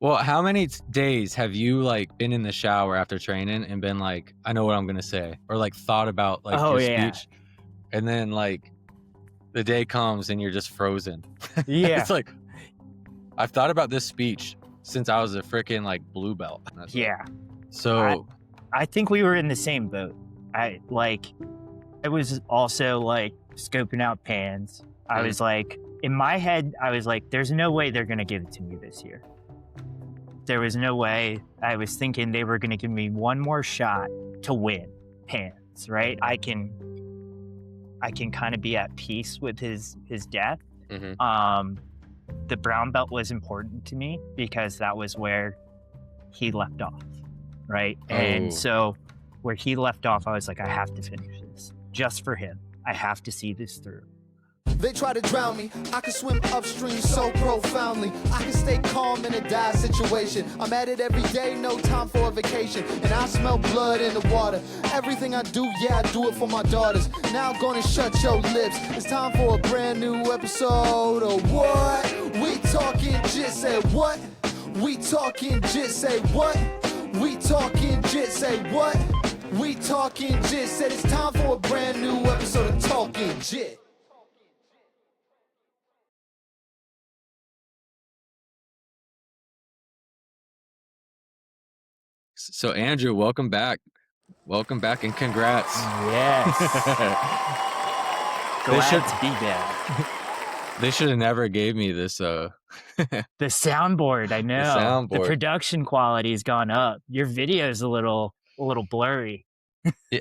Well, how many days have you like been in the shower after training and been like, I know what I'm gonna say, or like thought about like Oh your yeah. speech, and then like the day comes and you're just frozen. It's Yeah. like I've thought about this speech since I was a freaking like blue belt. That's it. Yeah. I So I think we were in the same boat. I was also like scoping out pans. I mm, was like, in my head, I was like, there's no way they're gonna give it to me this year. There was no way. I was thinking they were gonna give me one more shot to win pans, right? I can kind of be at peace with his death. hmm Um, the brown belt was important to me because that was where he left off, right? And oh, so where he left off, I was like, I have to finish this just for him. I have to see this through. They try to drown me, I can swim upstream so profoundly. I can stay calm in a dire situation. I'm at it every day, no time for a vacation. And I smell blood in the water. Everything I do, yeah, I do it for my daughters. Now I'm gonna shut your lips. It's time for a brand new episode of what? We Talkin Jit, say what? We Talkin Jit, say what? We Talkin Jit, say what? We Talkin Jit, said it's time for a brand new episode of Talkin Jit. so Andrew, welcome back. Welcome back and congrats. Yes. They should Glad to be back. they should have never gave me this The soundboard, I the know. The soundboard. production quality has gone up. Your video is a little blurry.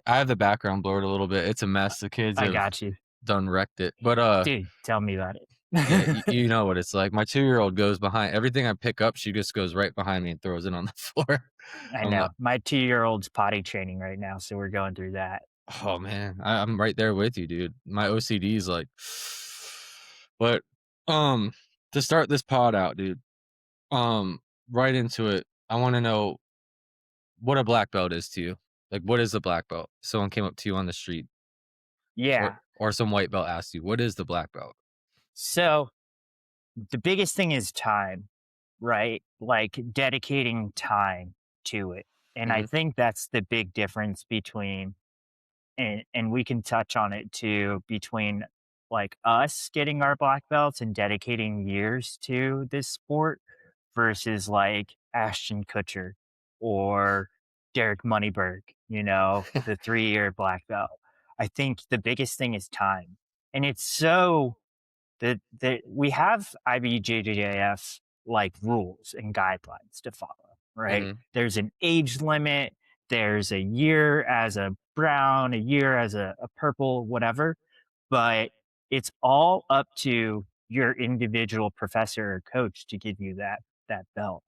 I have the background blurred a little bit. It's a mess. The kids I have got you. done wrecked it. But Dude, tell me about yeah, it. you know what it's like. My 2-year-old goes behind everything I pick up. She just goes right behind me and throws it on the floor. I I'm know. like, My 2-year-old's potty training right now, so we're going through that. oh man, I'm right there with you, dude. My OCD is like, but um, to start this pod out, dude. Um, right into it. I want to know what a black belt is to you. Like, what is the black belt? Someone came up to you on the street, or Yeah. or some white belt asked you, what is the black belt? So the biggest thing is time, right? Like dedicating time to it. And I hmm think that's the big difference between, and we can touch on it too, between like us getting our black belts and dedicating years to this sport versus like Ashton Kutcher or Derek Moneyberg, the 3-year black belt. I think the biggest thing is time. And it's so that we have IBJJF like rules and guidelines to follow, right? hmm There's an age limit, there's a year as a brown, a year as a purple, whatever. But it's all up to your individual professor or coach to give you that belt.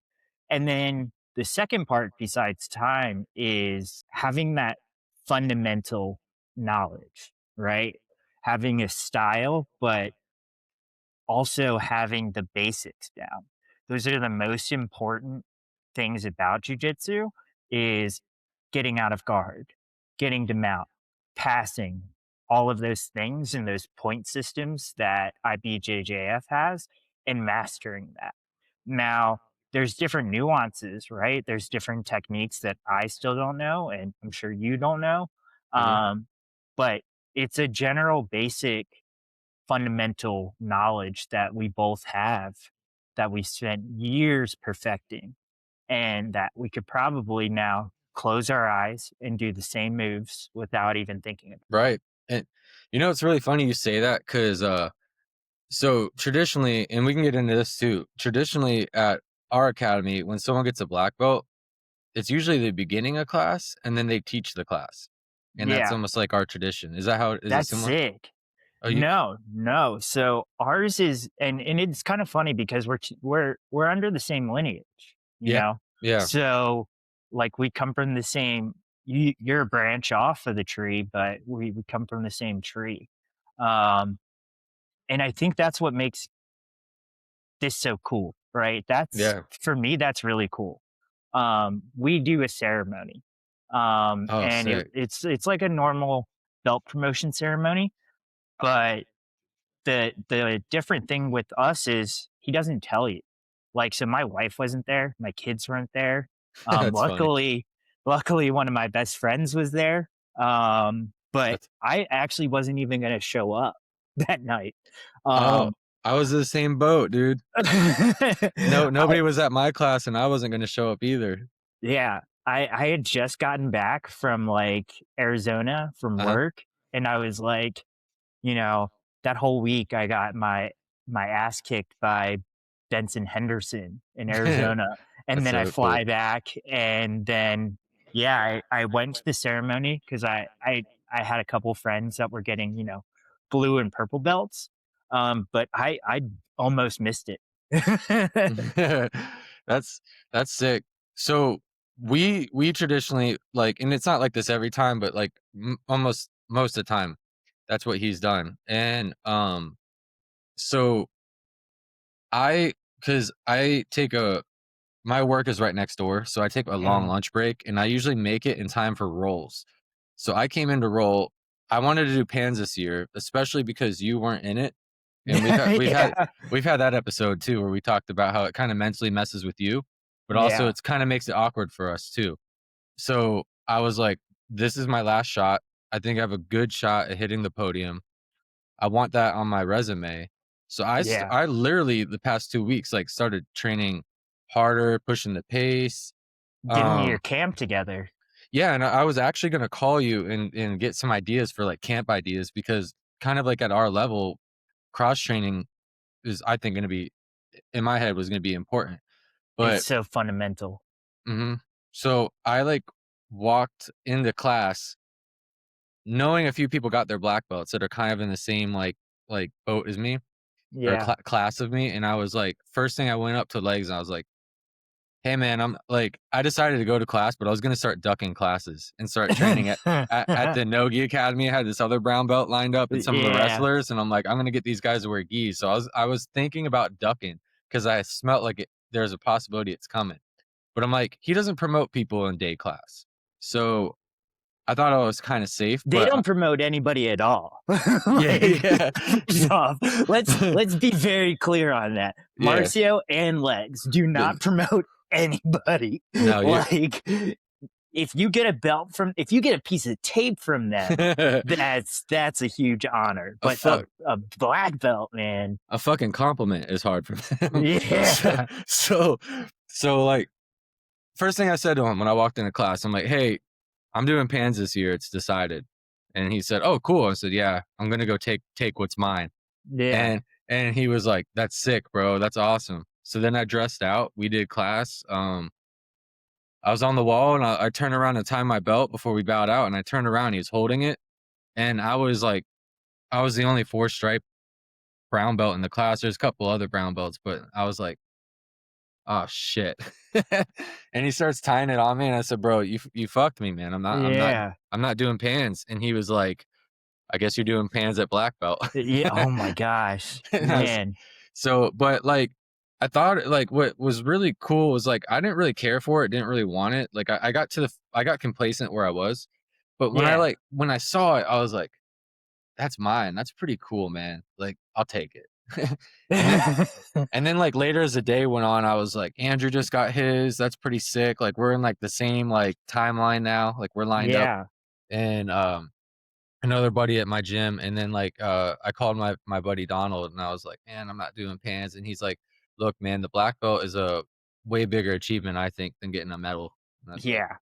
And then the second part besides time is having that fundamental knowledge, right? Having a style, but also having the basics down. Those are the most important things about jujitsu is getting out of guard, getting to mount, passing, all of those things and those point systems that IBJJF has and mastering that. Now, there's different nuances, right? There's different techniques that I still don't know, and I'm sure you don't know. hmm Um, but it's a general basic fundamental knowledge that we both have that we spent years perfecting and that we could probably now close our eyes and do the same moves without even thinking about Right. And it's really funny you say that because so traditionally, and we can get into this too, traditionally at our academy, when someone gets a black belt, it's usually the beginning of class and then they teach the class. it. And that's Yeah, almost like our tradition. Is that how is it that's similar? sick. Oh, you No, no. So ours is, and it's kind of funny because we're under the same lineage, you yeah. know. Yeah. So like we come from the same. You're a branch off of the tree, but we come from the same tree. Um, and I think that's what makes this so cool, right? That's Yeah. for me, that's really cool. We do a ceremony. Oh, And sick. it's like a normal belt promotion ceremony, but the different thing with us is he doesn't tell you. Like, so my wife wasn't there, my kids weren't there. That's funny. Luckily, one of my best friends was there. But That's I actually wasn't even gonna show up that night. oh, Um, I was in the same boat, dude. No, I nobody was at my class, and I wasn't gonna show up either. Yeah, I had just gotten back from, like, Arizona from Uh-huh. work, and I was like, you know, that whole week I got my ass kicked by Benson Henderson in Arizona, and That's then I so cool. fly back, and then, yeah, I went to the ceremony 'cause I had a couple friends that were getting, blue and purple belts, but I almost missed it. That's that's sick. So we traditionally like, and it's not like this every time, but like almost most of the time, that's what he's done. And so I, because I take a my work is right next door, so I take a long Mhm. lunch break, and I usually make it in time for rolls. So I came in to roll. I wanted to do pans this year, especially because you weren't in it. And Yeah. we've had that episode too, where we talked about how it kinda mentally messes with you, but also Yeah. it's kinda makes it awkward for us too. So, I was like, "This is my last shot. I think I have a good shot at hitting the podium. I want that on my resume." So, Yeah. I literally the past 2 weeks, like, started training harder, pushing the pace. Getting your Um, camp together. yeah, and I was actually gonna call you and get some ideas for, like, camp ideas because kind of like at our level, cross training is, I think, gonna be in my head was gonna be important. It's But so fundamental. mhm. So I like walked into class knowing a few people got their black belts that are kind of in the same like boat as me or Yeah. class of me. And I was like, first thing I went up to legs and I was like, hey man, I'm like, I decided to go to class, but I was gonna start ducking classes and start training at the Nogi Academy. I had this other brown belt lined up and some of the Yeah. wrestlers, and I'm like, I'm gonna get these guys to wear gis. So I was thinking about ducking because I smelt like there's a possibility it's coming. But I'm like, he doesn't promote people in day class. So I thought I was kind of safe, They but don't promote anybody at all. yeah, Like, yeah. first off, let's be very clear on that. Yeah. Marcio and Legs do The not promote anybody. no, you Like, if you get a piece of tape from them, that's a huge honor. a But fuck a black belt, man. a fucking compliment is hard for them. So Yeah. so like first thing I said to him when I walked into class, I'm like, "Hey, I'm doing pans this year, it's decided." And he said, "Oh, cool." I said, "Yeah, I'm gonna go take what's mine." Yeah. And he was like, "That's sick, bro. That's awesome." So then I dressed out. We did class. I was on the wall and I turned around to tie my belt before we bowed out. And I turned around, he was holding it. And I was like, I was the only four stripe brown belt in the class. There's a couple other brown belts, but I was like, oh shit. And he starts tying it on me. And I said, bro, you fucked me, man. Yeah. I'm not doing pans. And he was like, I guess you're doing pans at black belt. Yeah. Oh my gosh, And I was, man. so, but like, I thought like what was really cool was like I didn't really care for it, didn't really want it. Like I got to I got complacent where I was, but Yeah. when I saw it, I was like, "That's mine. That's pretty cool, man. Like I'll take it." and then like later as the day went on, I was like, "Andrew just got his. That's pretty sick. Like we're in like the same like timeline now. Like we're lined up." Yeah. And another buddy at my gym, and then like I called my buddy Donald and I was like, man, I'm not doing pans. And he's like, look man, the black belt is a way bigger achievement I think than getting a medal. And I was like, Yeah. I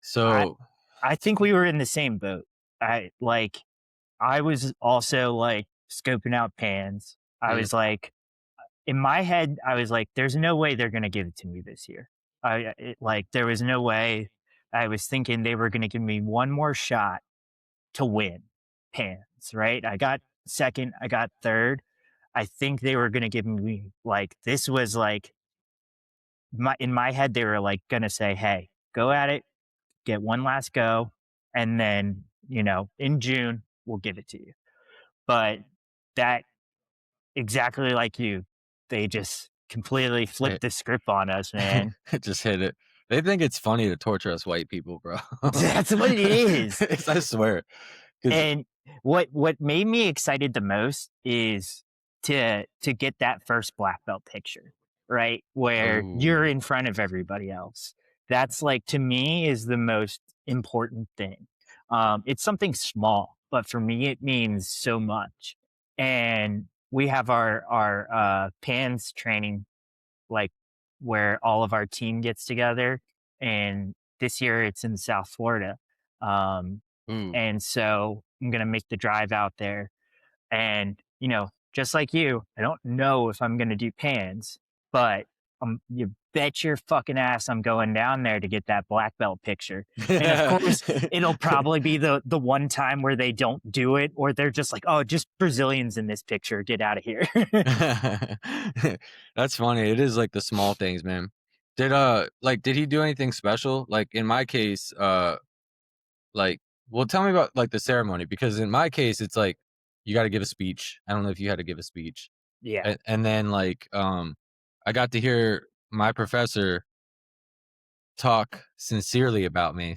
so I think we were in the same boat. I was also like scoping out pans. I mm, was like, in my head, I was like, there's no way they're gonna give it to me this year. There was no way. I was thinking they were gonna give me one more shot to win pans, right? I got second, I got third. I think they were gonna give me like this was like my in my head, they were like gonna say, hey, go at it, get one last go, and then, in June, we'll give it to you. But that exactly like you, they just completely flipped it, the script on us, man. it just hit it. They think it's funny to torture us white people, bro. That's what it is. I swear. Because And what made me excited the most is to get that first black belt picture. right? Where you're Ooh. in front of everybody else. That's like, to me, is the most important thing. It's something small, but for me, it means so much. And we have our PANS training, like where all of our team gets together. And this year it's in South Florida. Um, Ooh. and so I'm going to make the drive out there. And, just like you, I don't know if I'm going to do pans, but you bet your fucking ass I'm going down there to get that black belt picture. And of course, it'll probably be the one time where they don't do it, or they're just like, oh, just Brazilians in this picture, get out of here. That's funny. It is like the small things, man. Did he do anything special? Like in my case, like well tell me about like the ceremony, because in my case it's like you got to give a speech. I don't know if you had to give a speech. Yeah. And then like I got to hear my professor talk sincerely about me.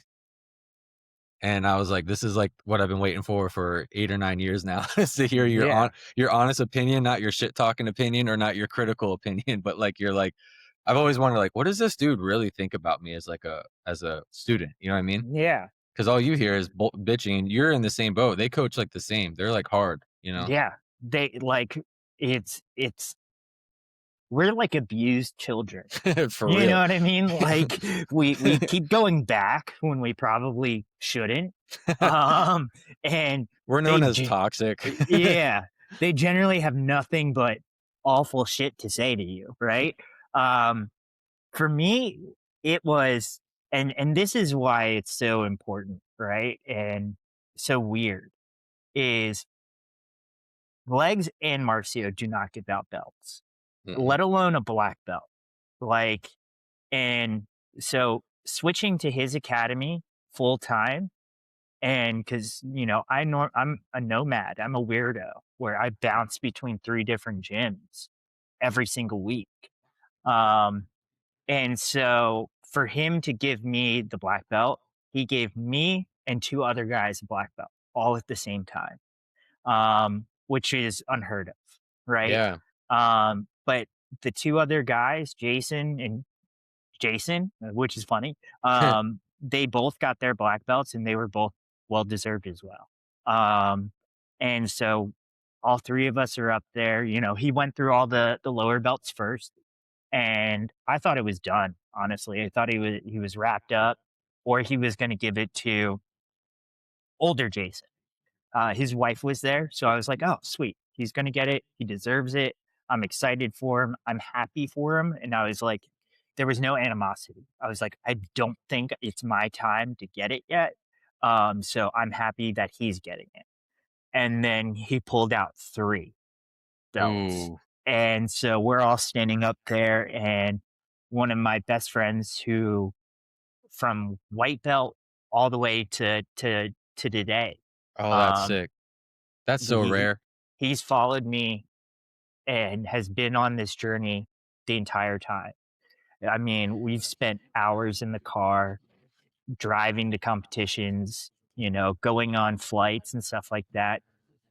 And I was like, this is like what I've been waiting for 8 or 9 years now, is to hear Yeah. your honest opinion, not your shit talking opinion or not your critical opinion, but like you're like, I've always wondered like, what does this dude really think about me as like as a student? You know what I mean? Yeah. Because all you hear is bitching. And you're in the same boat. They coach like the same. They're like hard. You know? Yeah. They like it's we're like abused children. For You know real. what I mean? Like we keep going back when we probably shouldn't. Um and We're they known as toxic. yeah, they generally have nothing but awful shit to say to you, right? Um for me, it was, and this is why it's so important, right? And so weird, is Legs and Marcio do not give out belts, Mm-mm. let alone a black belt. Like, and so switching to his academy full time, and because I'm a nomad, I'm a weirdo where I bounce between 3 different gyms every single week. Um, and so for him to give me the black belt, he gave me and 2 other guys a black belt all at the same time, which is unheard of, right? Yeah. But the 2 other guys, Jason, which is funny, they both got their black belts and they were both well deserved as well. Um, and so all 3 of us are up there. He went through all the lower belts first, and I thought it was done. Honestly, I thought he was wrapped up, or he was going to give it to older Jason. His wife was there, so I was like, "Oh, sweet, he's gonna get it. He deserves it. I'm excited for him. I'm happy for him." And I was like, there was no animosity. I was like, I don't think it's my time to get it yet. So I'm happy that he's getting it. And then he pulled out 3 belts, Ooh. and so we're all standing up there, and one of my best friends, who from white belt all the way to today. Oh, that's Um, sick. That's so he rare. he's followed me and has been on this journey the entire time. I mean, we've spent hours in the car driving to competitions, going on flights and stuff like that.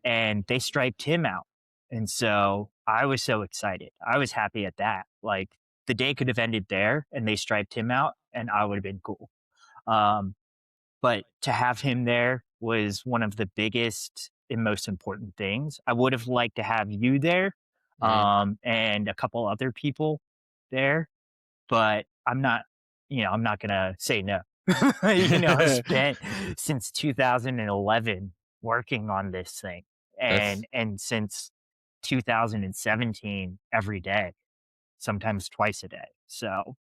And they striped him out. And so I was so excited. I was happy at that. Like, the day could have ended there and they striped him out and I would have been cool. Um, but to have him there was one of the biggest and most important things. I would have liked to have you there, Mhm. and a couple other people there, but I'm not gonna say no. I've spent since 2011 working on this thing, That's and since 2017 every day, sometimes twice a day. So,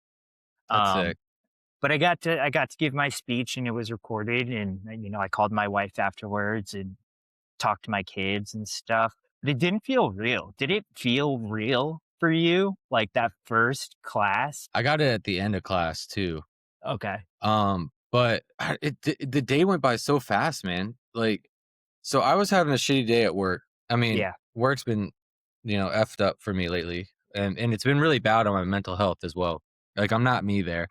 that's um, sick. but I got to give my speech and it was recorded, and I called my wife afterwards and talked to my kids and stuff. But it didn't feel real. Did it feel real for you? Like that first class? I got it at the end of class too. Okay. But the day went by so fast, man. Like, so I was having a shitty day at work. I mean, Yeah. work's been, effed up for me lately, and it's been really bad on my mental health as well. Like, I'm not me there,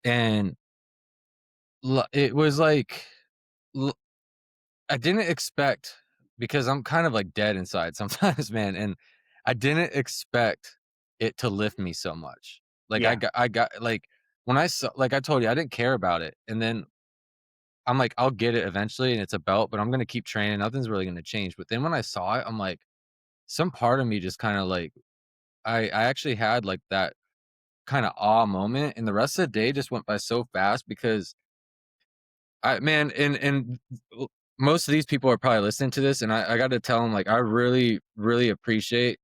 and it was like l- I didn't expect, because I'm kind of like dead inside sometimes, man, and I didn't expect it to lift me so much. Like, Yeah. I got like, when I saw like I told you, I didn't care about it, and then I'm like, "I'll get it eventually, and it's a belt, but I'm gonna keep training, nothing's really gonna change." But then when I saw it, I'm like, some part of me just kinda, like I actually had, like, that kinda awe moment, and the rest of the day just went by so fast because I man, and l most of these people are probably listening to this, and I gotta tell them, like, I really, really appreciate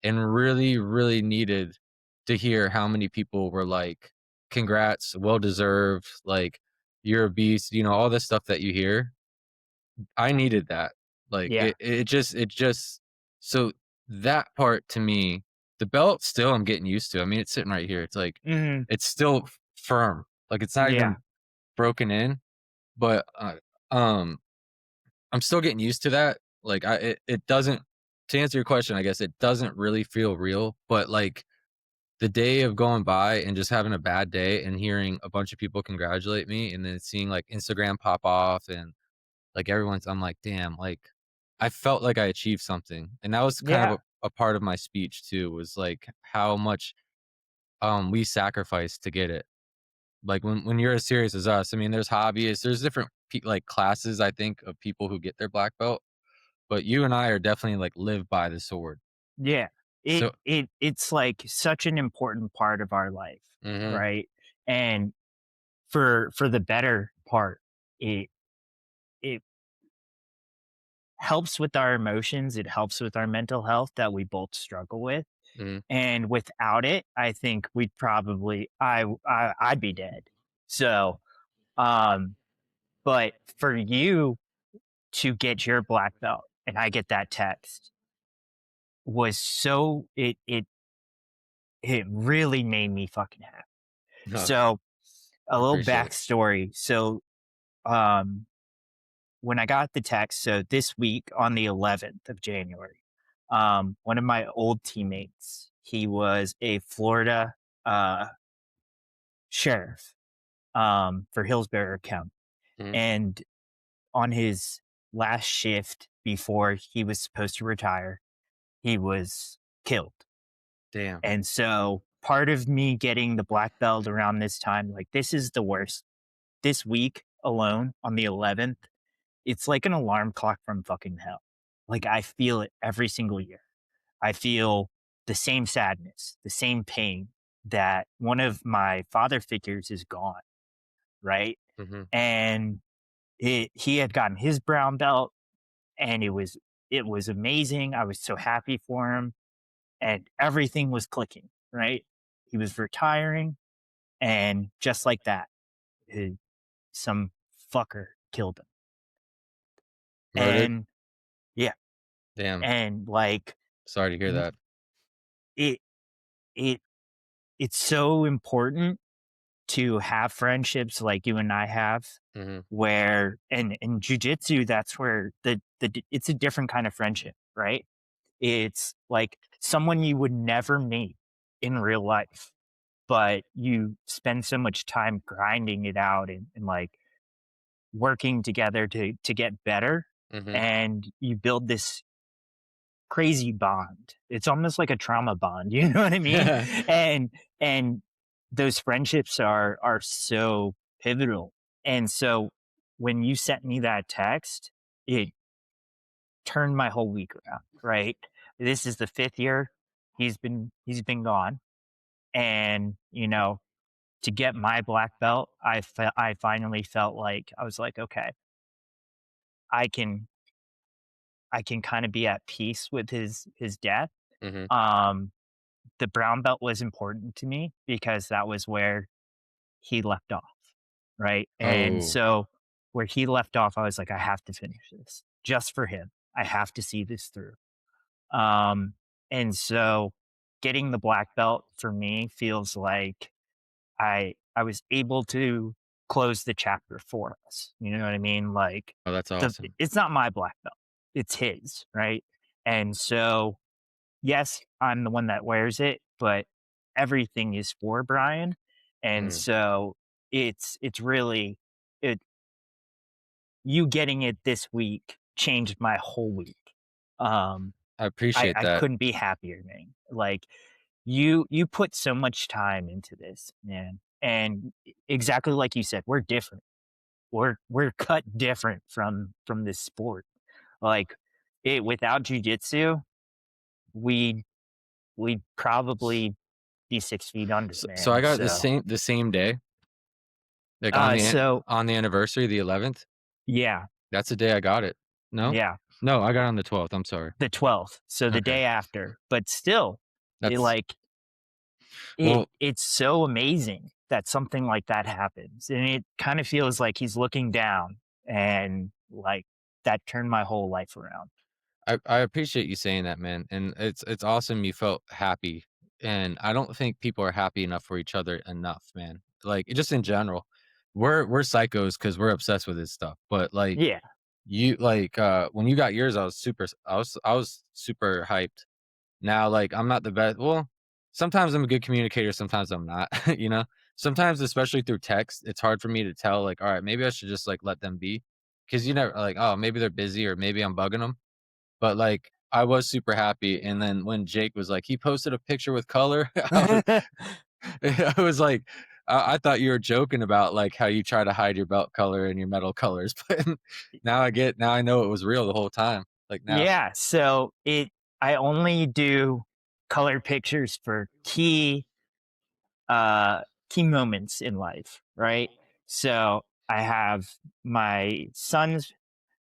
and really, really needed to hear how many people were like, "Congrats, well deserved," like, "You're a beast," all this stuff that you hear. I needed that. Like, Yeah. it just so that part to me, the belt still I'm getting used to. I mean, it's sitting right here. It's like, Mhm. it's still firm. Like, it's not Yeah. even broken in, but, um, I'm still getting used to that. Like, it doesn't to answer your question, I guess it doesn't really feel real, but, like, the day of going by and just having a bad day and hearing a bunch of people congratulate me and then seeing, like, Instagram pop off and, like, everyone's I'm like, "Damn," like, I felt like I achieved something, and that was kind of Yeah. a part of my speech too, was, like, how much, we sacrificed to get it. Like, when you're as serious as us, I mean, there's hobbyists, there's different like, classes, I think, of people who get their black belt, but you and I are definitely, like, live by the sword. Yeah. It So it it's like such an important part of our life, mhm, right? And for the better part, it it helps with our emotions, it helps with our mental health that we both struggle with. mhm, And without it, I think we'd probably I'd be dead. So, um, but for you to get your black belt and I get that text was so it really made me fucking happy. no, So, a I little appreciate it. backstory. So, um, when I got the text, so this week on the 11th of January, one of my old teammates, he was a Florida uh, sheriff for Hillsborough County. Mhm, And on his last shift before he was supposed to retire, he was killed. damn, And so part of me getting the black belt around this time, like this is the worst. This week alone on the 11th, it's like an alarm clock from fucking hell. Like I feel it every single year. I feel the same sadness, the same pain that one of my father figures is gone, right? mhm, And he had gotten his brown belt and it was amazing. I was so happy for him and everything was clicking, right? He was retiring and just like that, eh, some fucker killed him. murdered? And yeah, Damn, and like sorry to hear w- that. it it it's so important to have friendships like you and I have Mhm, where and in jujitsu that's where it's a different kind of friendship, right? It's like someone you would never meet in real life, but you spend so much time grinding it out and like working together to get better mhm. and you build this crazy bond. It's almost like a trauma bond, you know what I mean? And and those friendships are so pivotal. And so when you sent me that text, it turned my whole week around, right? This is the 5th year he's been gone and, to get my black belt, I finally felt like I was like, "Okay, I can I can kinda be at peace with his death." Mhm. Um, the brown belt was important to me because that was where he left off, right? And Oh, so where he left off, I was like, "I have to finish this just for him. I have to see this through." Um, and so getting the black belt for me feels like I was able to close the chapter for us. You know what I mean? Like oh, that's the awesome. it's not my black belt. It's his, right? And so yes, I'm the one that wears it, but everything is for Brian. And Mm, so it's really it you getting it this week changed my whole week. Um I I appreciate I that. couldn't be happier, man. Like you put so much time into this, man. And exactly like you said, we're different. We're cut different from this sport. Like it without jujitsu, we we'd probably be 6 feet under, So I man. got So the same day, like so on the anniversary, the 11th. yeah, That's the day I got it. No? yeah. No, I got it on the 12th, I'm sorry. The 12th, so the Okay. day after. But still, it That's like well, it's so amazing that something like that happens. And it kind of feels like he's looking down and like that turned my whole life around. I appreciate you saying that, man, and it's awesome you felt happy, and I don't think people are happy enough for each other enough, man. Like, just in general. We're psychos because 'cause we're obsessed with this stuff, but, like, Yeah. you like, when you got yours, I was super hyped. Now, like, I'm not the best well, sometimes I'm a good communicator, sometimes I'm not, you know? Sometimes, especially through text, it's hard for me to tell, like, "Alright, maybe I should just, like, let them be, because you never like, "Oh, maybe they're busy or maybe I'm bugging them." But, like, I was super happy, and then when Jake was like, he posted a picture with color, I was like, I thought you were joking about, like, how you try to hide your belt color and your medal colors, but now I know it was real the whole time, like, now. Yeah, so it I only do color pictures for uh key moments in life, right? So I have my son's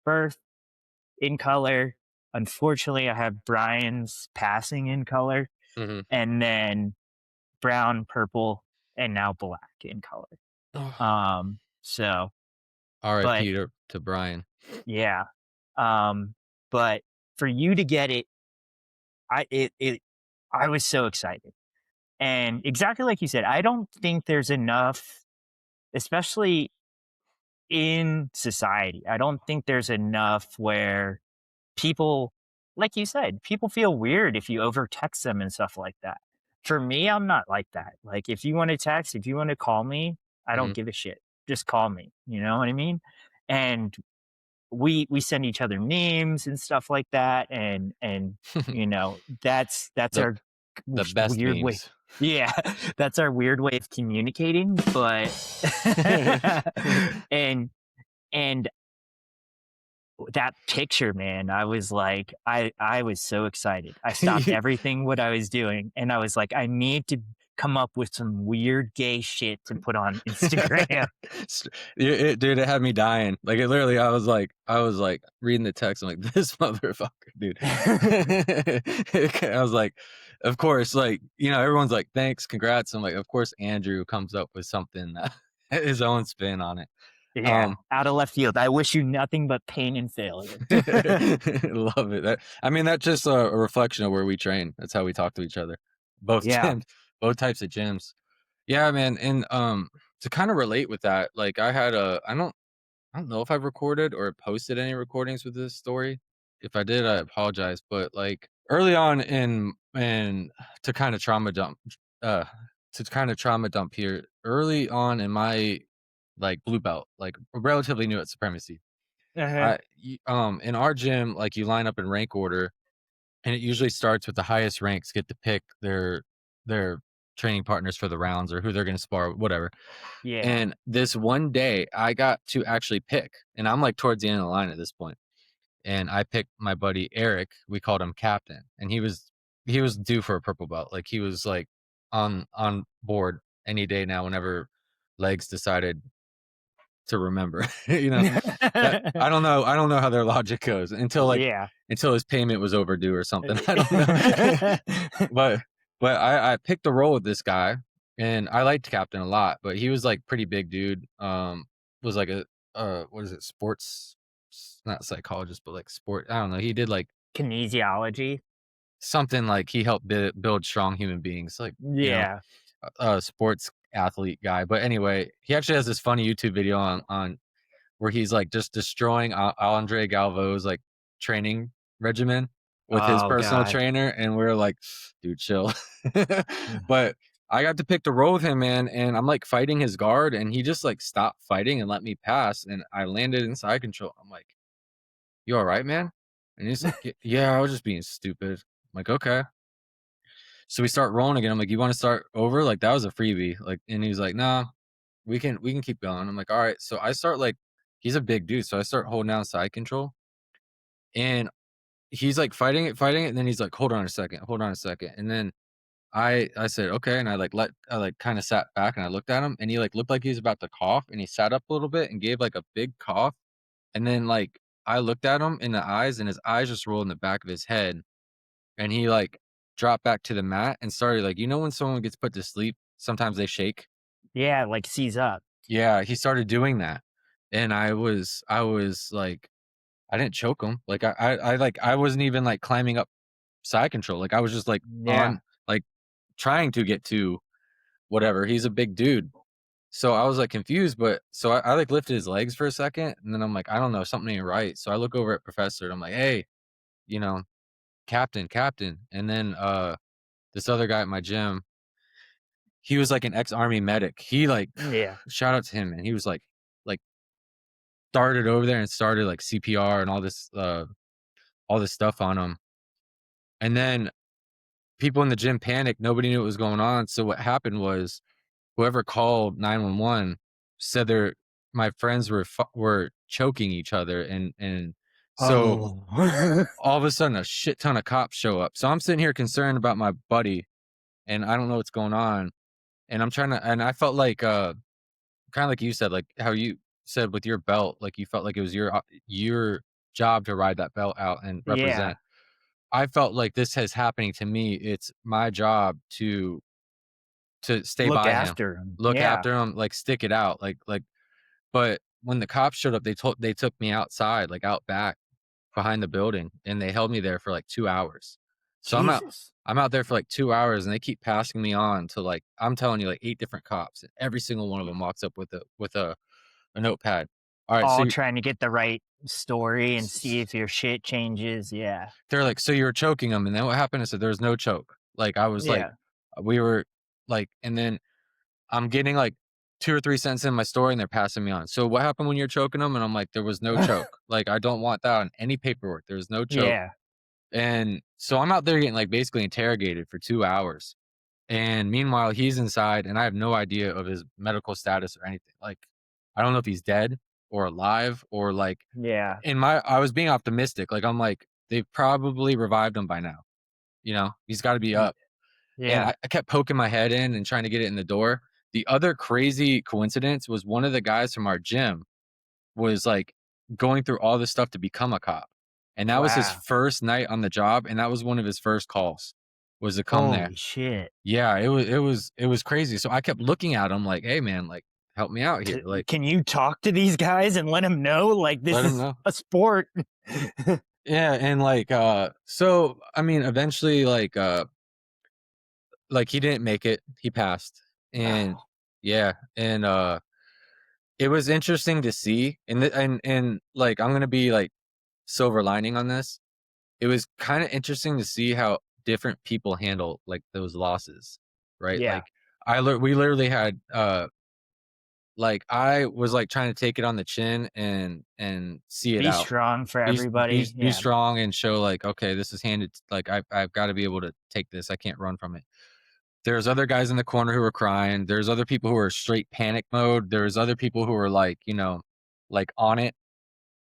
birth in color. Unfortunately, I have Brian's passing in color, Mhm. and then brown, purple, and now black in color. So but RIP to Brian. yeah. Um, but for you to get it, I was so excited. And exactly like you said, I don't think there's enough, especially in society. I don't think there's enough where people, like you said, people feel weird if you over text them and stuff like that. For me, I'm not like that. Like if you want to text, if you want to call me, I don't Mhm. give a shit. Just call me. You know what I mean? And we send each other memes and stuff like that. And that's The our the best weird way. memes. Yeah, that's our weird way of communicating. But and and that picture, man, I was like, I was so excited. I stopped everything what I was doing, and I was like, I need to come up with some weird gay shit to put on Instagram. S dude, it had me dying. Like, it literally I was, like, reading the text, I'm like, "This motherfucker, dude." I was like, of course, like, you know, everyone's like, "Thanks, congrats." I'm like, of course, Andrew comes up with something, his own spin on it. Yeah, Um out of left field. I wish you nothing but pain and failure. Love it. I mean, that's just a reflection of where we train. That's how we talk to each other. Both Yeah. gyms, both types of gyms. Yeah, man, and, to kinda relate with that, like, I don't know if I've recorded or posted any recordings with this story. If I did, I apologize, but, like, early on in to kinda uh, trauma dump here, early on in my, like, blue belt, like, relatively new at supremacy, Uh-huh. in our gym, like, you line up in rank order, and it usually starts with the highest ranks get to pick their training partners for the rounds or who they're gonna spar, whatever. Yeah. And this one day, I got to actually pick, and I'm, like, towards the end of the line at this point, and I picked my buddy Eric, we called him captain, and he was due for a purple belt, like, he was, like, on board any day now whenever legs decided to remember, you know? That I don't know how their logic goes Yeah. until his payment was overdue or something, I don't know. But I picked a role with this guy, and I liked Captain a lot, but he was, like, pretty big dude, was like a, what is it, not psychologist, but, like, sport I don't know, he did, like, Kinesiology. something like he helped build strong human beings, like, you know, Yeah. a sports athlete guy, but anyway, he actually has this funny YouTube video on where he's, like, just destroying Andre Galvo's, like, training regimen with his Oh personal god. trainer, and we're like, "Dude, chill." But I got to pick the role with him, man, and I'm, like, fighting his guard, and he just, like, stopped fighting and let me pass, and I landed in side control. I'm like, "You alright, man?" And he's like, yeah, I was just being stupid." I'm like, "Okay." So we start rolling again. I'm like, "You wanna start over? Like, that was a freebie." Like, and he's like, "Nah, we can keep going." I'm like, "Alright." So I start, like, he's a big dude, so I start holding down side control, and he's, like, fighting it, and then he's like, hold on a second," and then I said, "Okay," and I, like, kinda sat back, and I looked at him, and he, like, looked like he was about to cough, and he sat up a little bit and gave, like, a big cough, and then, like, I looked at him in the eyes, and his eyes just rolled in the back of his head, and he, like, dropped back to the mat and started, like, you know when someone gets put to sleep, sometimes they shake? Yeah, like seize up. Yeah, he started doing that, and I was like, I didn't choke him, like, like, I wasn't even, like, climbing up side control, like, I was just, like, Yeah. like, trying to get to whatever, he's a big dude. So I was, like, confused, but so I, like, lifted his legs for a second, and then I'm like, "I don't know, something ain't right." So I look over at Professor, and I'm like, "Hey, you know, captain," and then, this other guy at my gym, he was, like, an ex-army medic. He, like Yeah. shout out to him, and he was, like, darted over there and started, like, CPR and all this stuff on him, and then people in the gym panicked, nobody knew what was going on, so what happened was whoever called 911 said my friends were choking each other, and so Oh. all of a sudden, a shit ton of cops show up. So I'm sitting here concerned about my buddy, and I don't know what's going on, and I'm trying to and I felt like, kinda like you said, like how you said with your belt, like you felt like it was your job to ride that belt out and Yeah. represent. I felt like this is happening to me. It's my job to stay Look by him, after him. look Yeah. after him, like, stick it out, but when the cops showed up, they took me outside, like, out back behind the building, and they held me there for, like, 2 hours. So Jesus. I'm out there for, like, 2 hours, and they keep passing me on to, like, I'm telling you, like, 8 different cops, and every single one of them walks up with a notepad. Alright, so All you trying to get the right story and s see s if your shit changes. Yeah. they're like, "So you were choking him," and then what happened? I said, "There was no choke." Like, I was like Yeah. we were like and then I'm getting, like, 2 or 3 cents in my story, and they're passing me on. "So what happened when you're choking him?" And I'm like, "There was no choke. Like, I don't want that on any paperwork. There was no choke." Yeah. And so I'm out there getting, like, basically interrogated for 2 hours. And meanwhile, he's inside, and I have no idea of his medical status or anything. Like, I don't know if he's dead or alive or, like Yeah. I was being optimistic. Like, I'm like, "They've probably revived him by now, you know? He's gotta be Y up." And yeah. I kept poking my head in and trying to get it in the door. The other crazy coincidence was one of the guys from our gym was, like, going through all this stuff to become a cop, and that was his Wow. first night on the job, and that was one of his first calls, was to come there. Holy shit. Yeah, it was crazy, so I kept looking at him like, "Hey, man, like, help me out here, like, Can you talk to these guys and let them know, like, this let him is know." a sport? Yeah, and, like, so, I mean, eventually, like, he didn't make it, he passed, and Oh, yeah, and, it was interesting to see, like, I'm gonna be, like, silver lining on this. It was kinda interesting to see how different people handle, like, those losses, right? yeah. Like, we literally had, like, I was, like, trying to take it on the chin and see it Be out. strong for Be everybody. be Yeah. strong and show, like, "Okay, this is handed like, I've gotta be able to take this, I can't run from it." There's other guys in the corner who were crying, there's other people who were straight panic mode, there's other people who were, like, like, on it,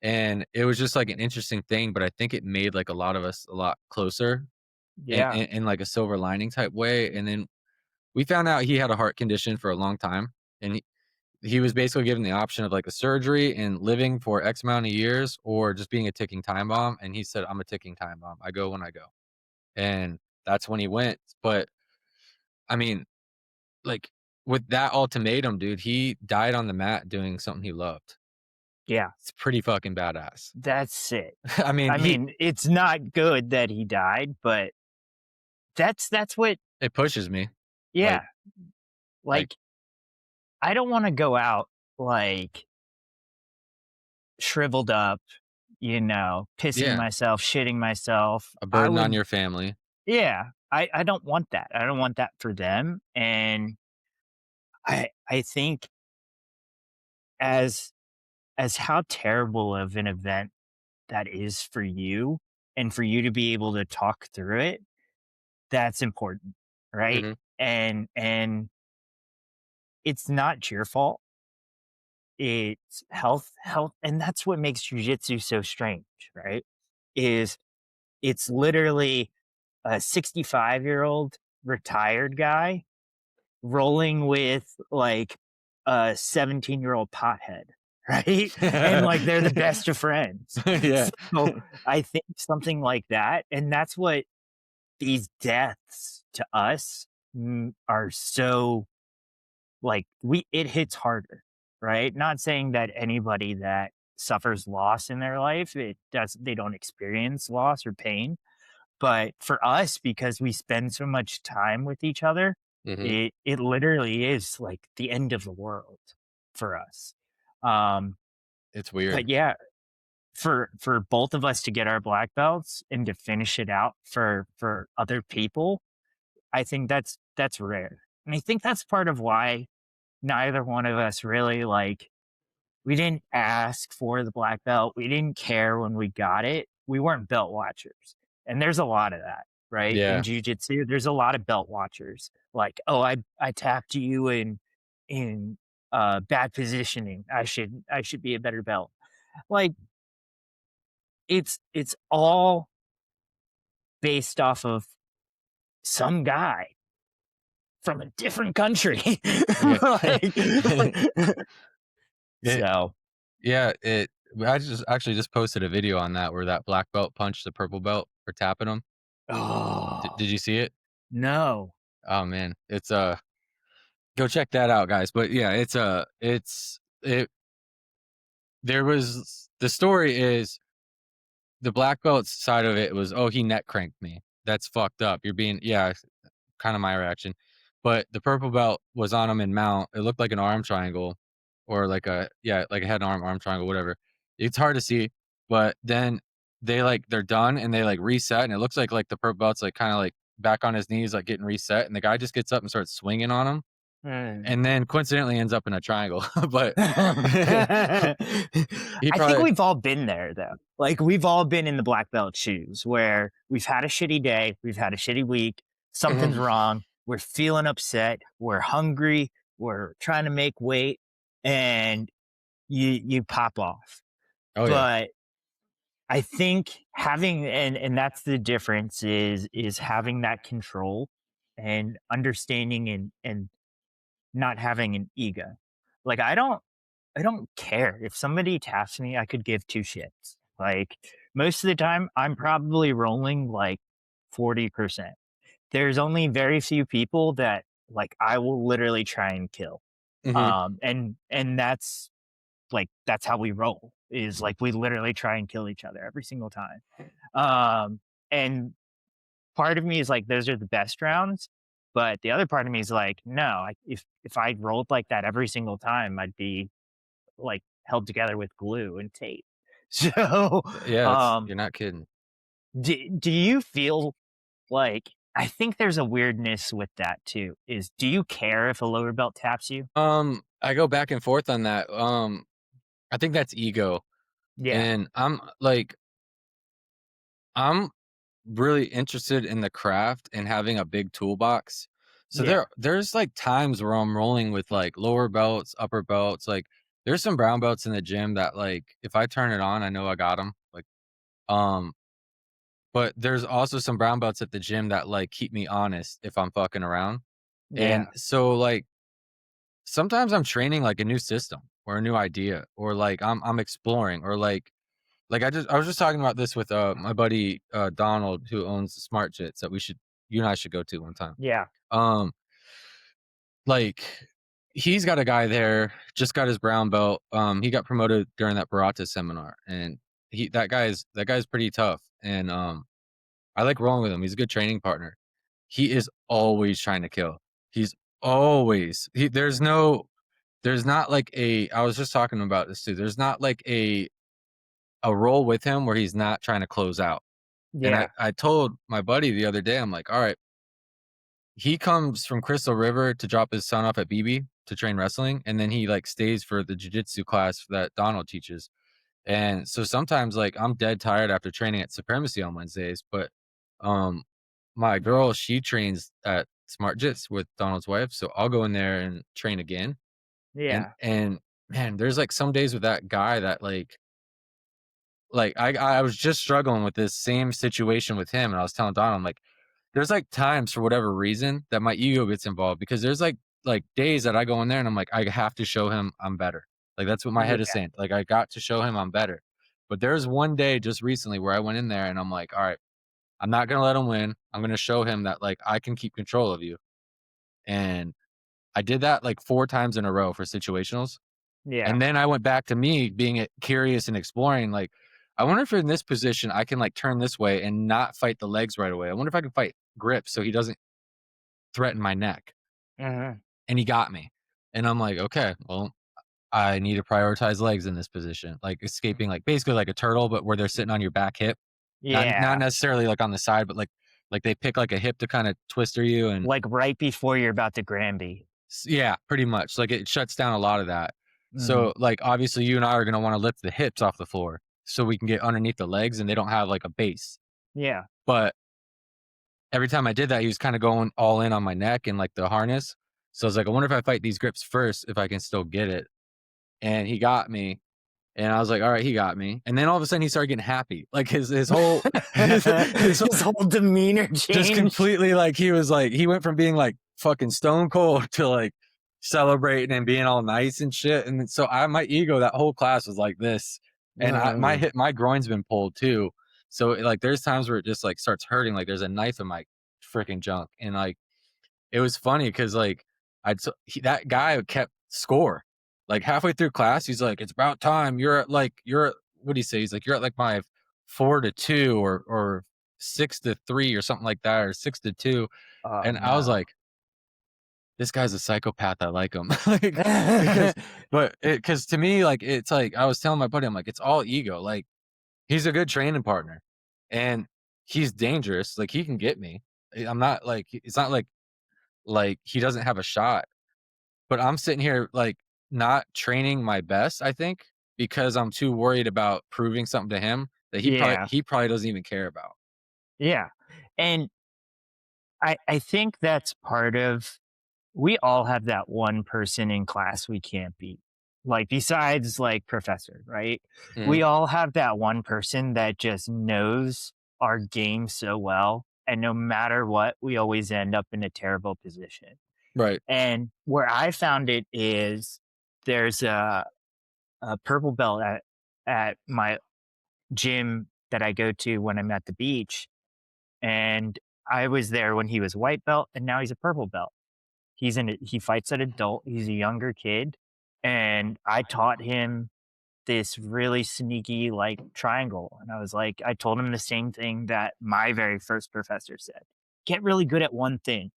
and it was just, like, an interesting thing, but I think it made, like, a lot of us a lot closer Yeah. in, like, a silver lining type way, and then we found out he had a heart condition for a long time, and he was basically given the option of, like, a surgery and living for X amount of years or just being a ticking time bomb, and he said, "I'm a ticking time bomb. I go when I go." And that's when he went, but, I mean, like, with that ultimatum, dude, he died on the mat doing something he loved. Yeah. It's pretty fucking badass. That's it. I mean, I mean, it's not good that he died, but that's what it pushes me, like yeah. like Like, I don't wanna go out, like, shriveled up, pissing yeah, myself, shitting myself. a I burden on would your family. yeah. I don't want that. I don't want that for them, and I think as how terrible of an event that is for you, and for you to be able to talk through it, that's important. right? Mhm. And it's not your fault. It's health, and that's what makes jujitsu so strange, right? Is it's literally a 65-year-old retired guy rolling with like a 17-year-old pothead, right? And like they're the best of friends. Yeah. So I think something like that, and that's what these deaths to us are so like we it hits harder, right? Not saying that anybody that suffers loss in their life, it does they don't experience loss or pain, but for us, because we spend so much time with each other, Mhm. it literally is like the end of the world for us. Um, It's weird. but yeah, for both of us to get our black belts and to finish it out for other people, I think that's rare. And I think that's part of why neither one of us really like we didn't ask for the black belt. We didn't care when we got it. We weren't belt watchers. And there's a lot of that, right? In Yeah. jiu-jitsu, there's a lot of belt watchers. Like, oh, I tapped you in bad positioning. I should be a better belt. Like it's all based off of some guy from a different country. Yeah. Like, It so yeah, it I just actually just posted a video on that where that black belt punched the purple belt for tapping him. oh Did you see it? no. Oh, man. It's, go check that out, guys. But, yeah, it there was the story is the black belt's side of it was, "Oh, he neck cranked me. That's fucked up. You're being" yeah, kinda my reaction. But the purple belt was on him in mount. It looked like an arm triangle or like a yeah, like a head and arm triangle, whatever. It's hard to see, but then they're done and they, like, reset, and it looks like the purple belt's, like, kinda, like, back on his knees, like, getting reset, and the guy just gets up and starts swinging on him, Mm. and then coincidentally ends up in a triangle. But I he think probably we've all been there though. Like we've all been in the black belt shoes where we've had a shitty day, we've had a shitty week, something's Mhm. wrong, we're feeling upset, we're hungry, we're trying to make weight, and you pop off. Oh, yeah. But I think having and that's the difference is having that control and understanding and not having an ego. Like I don't care. If somebody taps me, I could give 2 shits. Like, most of the time, I'm probably rolling, like, 40%. There's only very few people that, like, I will literally try and kill. Mhm. And that's how we roll, is, like, we literally try and kill each other every single time. And part of me is like, those are the best rounds, but the other part of me is like, no, if I rolled like that every single time, I'd be like held together with glue and tape. So, Yeah, it's um, you're not kidding. do you feel like I think there's a weirdness with that too. Is do you care if a lower belt taps you? I go back and forth on that. I think that's ego, Yeah, and I'm really interested in the craft and having a big toolbox. So yeah, there's like times where I'm rolling with like lower belts, upper belts. Like there's some brown belts in the gym that like if I turn it on, I know I got them. Like um, but there's also some brown belts at the gym that like keep me honest if I'm fucking around. And yeah, so like sometimes I'm training like a new system or a new idea or like I'm exploring or like I was just talking about this with my buddy Donald who owns the Smart Jits that you and I should go to one time. yeah, Um like he's got a guy there, just got his brown belt. He got promoted during that Barata seminar and that guy's pretty tough and I like rolling with him. He's a good training partner. He is always trying to kill. He's always there's not like a I was just talking about this too. There's not like a role with him where he's not trying to close out. And I yeah, I told my buddy the other day, I'm like, "All right." He comes from Crystal River to drop his son off at BB to train wrestling, and then he, like, stays for the jiu-jitsu class that Donald teaches. And so sometimes, like, I'm dead tired after training at Supremacy on Wednesdays, but, um, my girl, she trains at Smart Jits with Donald's wife, so I'll go in there and train again. Yeah. And man, there's like some days with that guy that I was just struggling with this same situation with him, and I was telling Donald, I'm like, there's like times for whatever reason that my ego gets involved because there's like days that I go in there and I'm like, I have to show him I'm better. Like that's what my head is Yeah. saying. Like I got to show him I'm better. But there's one day just recently where I went in there and I'm like, all right, I'm not gonna let him win. I'm gonna show him that like I can keep control of you. And I did that like 4 times in a row for situationals. Yeah. And then I went back to me being curious and exploring, like, I wonder if in this position I can like turn this way and not fight the legs right away. I wonder if I can fight grip so he doesn't threaten my neck. Mhm. And he got me. And I'm like, okay, well, I need to prioritize legs in this position, like escaping, like basically like a turtle, but where they're sitting on your back hip, not Yeah. necessarily like on the side, but like they pick like a hip to kind of twister you and Like right before you're about to Granby. Yeah, pretty much. Like it shuts down a lot of that. Mhm. So like obviously you and I are gonna want to lift the hips off the floor so we can get underneath the legs and they don't have like a base. Yeah. But every time I did that, he was kind of going all in on my neck and like the harness. So I was like, I wonder if I fight these grips first, if I can still get it. And he got me. And I was like, all right, he got me. And then all of a sudden he started getting happy. Like his whole his His whole demeanor just changed. completely like he went from being like fucking stone cold to like celebrating and being all nice and shit. And so my ego that whole class was like this. And Mm. my groin's been pulled too. So like there's times where it just like starts hurting, like there's a knife in my freaking junk. And like it was funny because like that guy kept score. Like halfway through class, he's like, "It's about time. What do you say? He's like, you're at like my 4-2 or 6-3 or something like that, or 6-2." Oh, And I was no. like, "This guy's a psychopath. I like him." Like because, because to me, like it's like I was telling my buddy, I'm like, it's all ego. Like he's a good training partner, and he's dangerous. Like he can get me. I'm not like it's not like he doesn't have a shot. But I'm sitting here, like, not training my best, I think, because I'm too worried about proving something to him that Yeah. he probably doesn't even care about. Yeah. And I think that's part of we all have that one person in class we can't beat. Like besides like professor, right? Mhm. We all have that one person that just knows our game so well. And no matter what, we always end up in a terrible position. Right. And where I found it is there's a purple belt at my gym that I go to when I'm at the beach. And I was there when he was white belt and now he's a purple belt. He fights at adult. He's a younger kid. And I taught him this really sneaky like triangle. And I was like, I told him the same thing that my very first professor said. Get really good at one thing.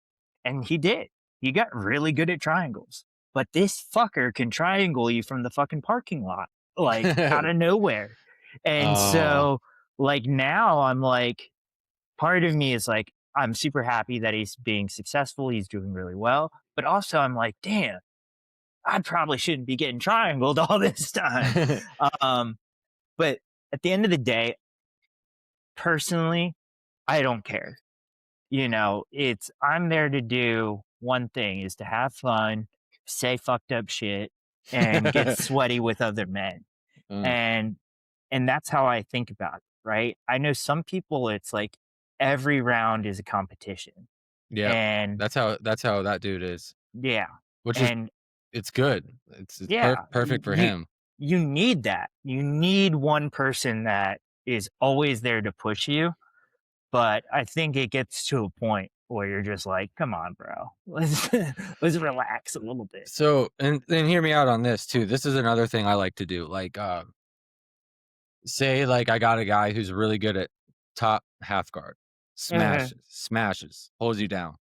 And he did. He got really good at triangles. But this fucker can triangle you from the fucking parking lot, like out of nowhere. And Oh. so, like, now I'm like, part of me is like, I'm super happy that he's being successful. He's doing really well. But also, I'm like, damn, I probably shouldn't be getting triangled all this time. Um, but at the end of the day, personally, I don't care. It's I'm there to do one thing is to have fun, say fucked up shit, and get sweaty with other men. Mm, And and that's how I think about it, right? I know some people it's like every round is a competition. yep. And That's how that dude is, yeah. which is And it's good. It's yeah, perfect for you him. you need that. You need one person that is always there to push you. But I think it gets to a point where you're just like, "Come on, bro. Let's relax a little bit." So, and hear me out on this too. This is another thing I like to do. Like, say like I got a guy who's really good at top half guard, Mhm. smashes, holds you down.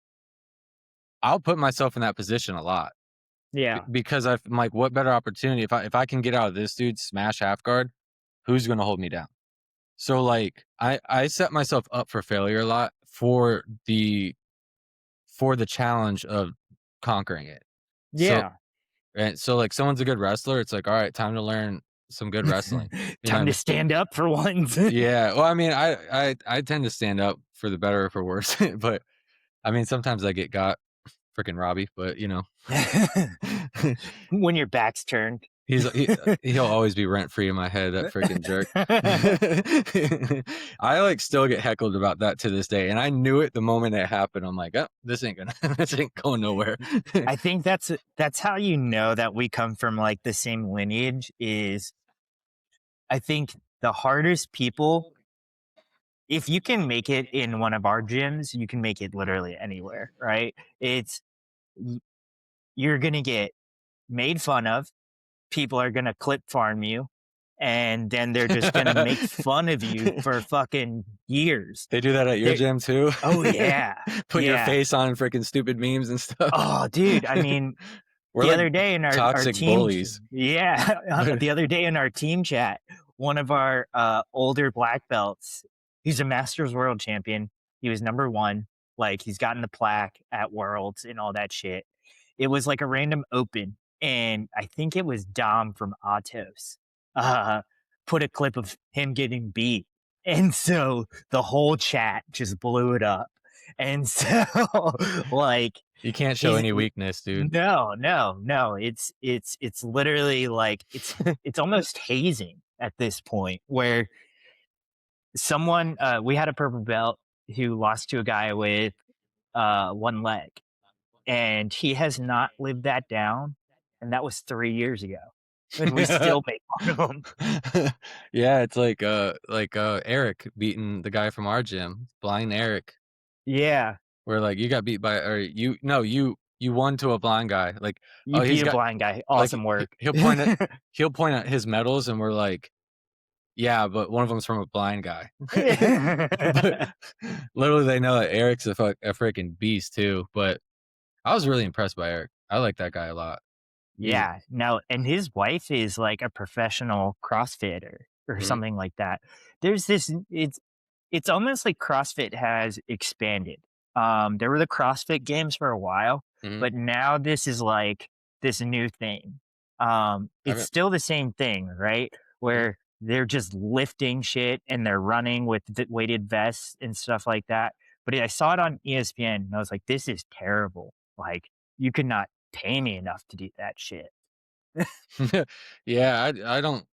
I'll put myself in that position a lot Yeah. because I'm like, what better opportunity if I can get out of this dude smash half guard, who's gonna hold me down? So like I set myself up for failure a lot for the challenge of conquering it. So Yeah. and so like someone's a good wrestler, it's like, all right, time to learn some good wrestling. You know what I Time to mean? stand up for once. Yeah. Well, I mean, I tend to stand up for the better or for worse. But I mean, sometimes I get got, freaking Robbie, but you know, When your back's turned. he'll always be rent free in my head. That freaking jerk. I like still get heckled about that to this day, and I knew it the moment it happened. I'm like, oh, this ain't going nowhere. I think that's how you know that we come from like the same lineage. Is I think the hardest people, if you can make it in one of our gyms, you can make it literally anywhere, right? It's you're gonna get made fun of. People are gonna clip farm you, and then they're just gonna make fun of you for fucking years. They do that at your gym too? Oh yeah, Put your yeah. face on freaking stupid memes and stuff. Oh, dude. I mean, We're the like other day in our toxic team, bullies. yeah, the other day in our team chat, one of our older black belts, he's a Masters World Champion. He was number one. Like he's gotten the plaque at Worlds and all that shit. It was like a random open, and I think it was Dom from Atos. Uh, put a clip of him getting beat, and so the whole chat just blew it up. And so, like, You can't show any weakness, dude. no. It's literally like it's almost hazing at this point where someone we had a purple belt who lost to a guy with one leg, and he has not lived that down, and that was 3 years ago. And we still make fun of him. Yeah, it's like Eric beating the guy from our gym, Blind Eric. Yeah. Where like you got beat by, or you won to a blind guy. Like, You oh, he's beat a got blind guy. like Awesome work. he'll point at his medals, and we're like, yeah, but one of them's from a blind guy. But literally, they know that Eric's a freaking beast too. But I was really impressed by Eric. I like that guy a lot. Yeah, no, and his wife is like a professional CrossFitter or Mhm. something like that. There's this it's almost like CrossFit has expanded. There were the CrossFit games for a while, Mhm. but now this is like this new thing. It's re- still the same thing, right? Where they're just lifting shit and they're running with weighted vests and stuff like that. But I saw it on ESPN and I was like, this is terrible. Like, you could not pay me enough to do that shit. Yeah, I don't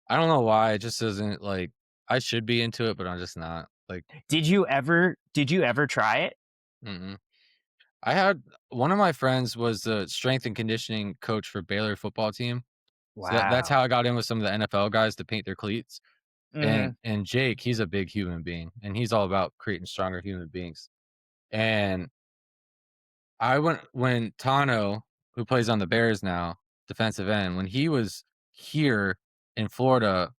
know why. It just doesn't like. I should be into it, but I'm just not. Like, Did you ever try it? mm-mm. I had one of my friends was the strength and conditioning coach for Baylor football team. So that's Wow. how I got in with some of the NFL guys to paint their cleats. Mhm. And Jake, he's a big human being, and he's all about creating stronger human beings. And I went when Tano, who plays on the Bears now, defensive end, when he was here in Florida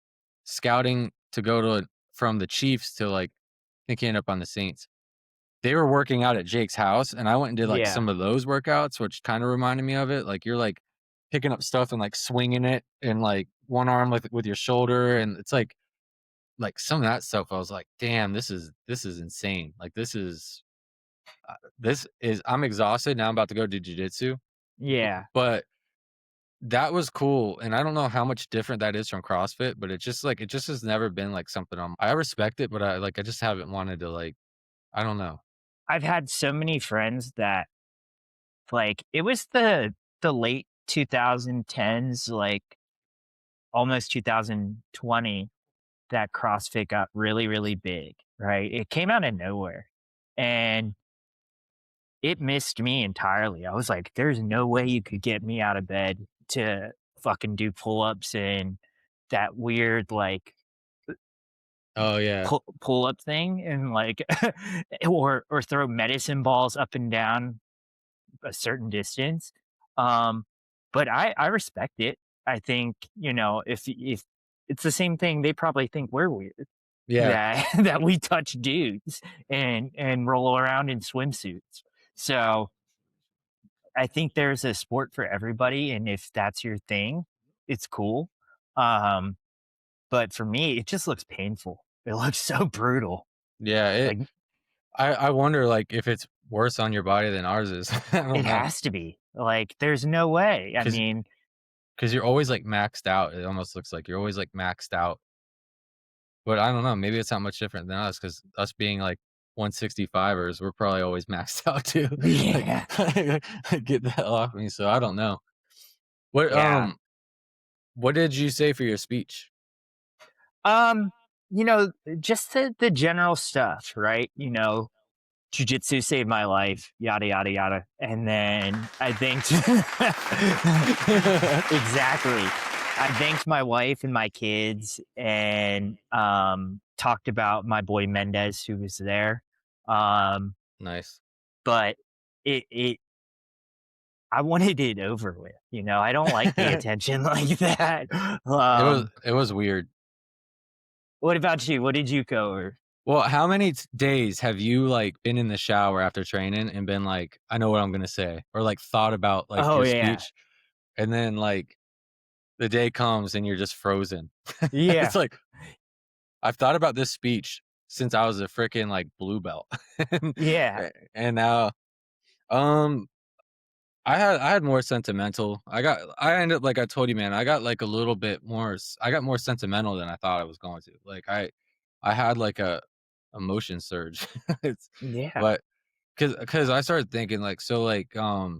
scouting to go to from the Chiefs to like I think he ended up on the Saints. They were working out at Jake's house, and I went and did like Yeah. some of those workouts, which kind of reminded me of it. Like you're like picking up stuff and like swinging it and like one arm with your shoulder, and it's like some of that stuff. I was like, damn, this is insane. Like this is I'm exhausted now. I'm about to go do jujitsu, Yeah. but that was cool, and I don't know how much different that is from CrossFit, but it just has never been like something I respect it, but I just haven't wanted to like I don't know. I've had so many friends that like it was the late 2010s, like almost 2020 that CrossFit got really, really big, right? It came out of nowhere. And it missed me entirely. I was like, there's no way you could get me out of bed to fucking do pull-ups and that weird like Oh yeah, pull-up thing and like or throw medicine balls up and down a certain distance. Um, but I respect it. I think, if it's the same thing, they probably think we're weird yeah. that that we touch dudes and roll around in swimsuits. So I think there's a sport for everybody, and if that's your thing, it's cool. Um, but for me, it just looks painful. It looks so brutal. Yeah, Like I wonder, like, if it's worse on your body than ours is. I don't it know, has to be. Like there's no way. I because mean, you're always, like, maxed out. It almost looks like you're always, like, maxed out. But I don't know, maybe it's not much different than us, because us being, like 165ers, we're probably always maxed out too. Like, Yeah. get the hell off me. So I don't know. What Yeah. um what did you say for your speech? Um, you know, just the general stuff, right? Jujitsu saved my life, yada yada yada. And then I thanked exactly. I thanked my wife and my kids and talked about my boy Mendez who was there. Um, Nice. but it I wanted it over with, I don't like the attention like that. It was weird. What about you? What did you cover? Well, how many days have you like been in the shower after training and been like, I know what I'm gonna say, or like thought about like Oh your yeah. speech, and then like the day comes and you're just frozen. Yeah. It's like I've thought about this speech since I was a freaking like blue belt, and, Yeah. and now um I had more sentimental. I ended up like I told you, man, I got like a little bit more I got more sentimental than I thought I was going to. Like I had like a emotion surge. It's Yeah. but cuz I started thinking like so like I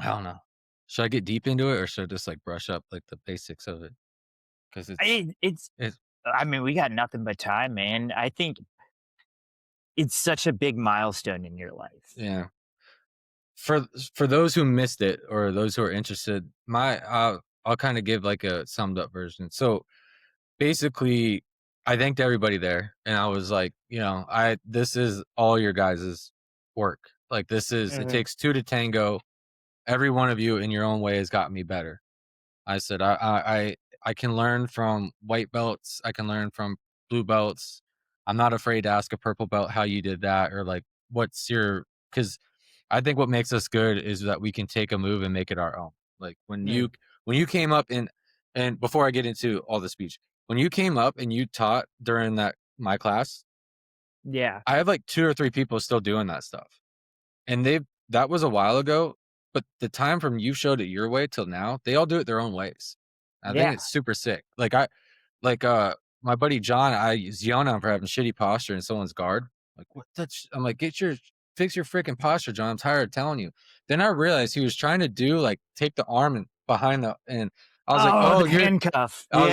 don't know. Should I get deep into it or should I just like brush up like the basics of it? Cuz it's I mean, we got nothing but time, man. I think it's such a big milestone in your life. yeah. For those who missed it or those who are interested, I'll kind of give like a summed up version. So basically, I thanked everybody there, and I was like, I this is all your guys's work. Like it Mhm. takes two to tango. Every one of you in your own way has gotten me better. I said, I can learn from white belts. I can learn from blue belts. I'm not afraid to ask a purple belt how you did that or like what's your because I think what makes us good is that we can take a move and make it our own. Like Mm. when you came up and before I get into all the speech, when you came up and you taught during that my class, Yeah. I have like two or three people still doing that stuff. And that was a while ago, but the time from you showed it your way till now, they all do it their own ways. I think Yeah. it's super sick. Like my buddy John, I was yelling at him for having shitty posture in someone's guard. Like, what that's I'm like, fix your freaking posture, John. I'm tired of telling you. Then I realized he was trying to do like take the arm and behind the and I was like, Oh, oh, the handcuff. you're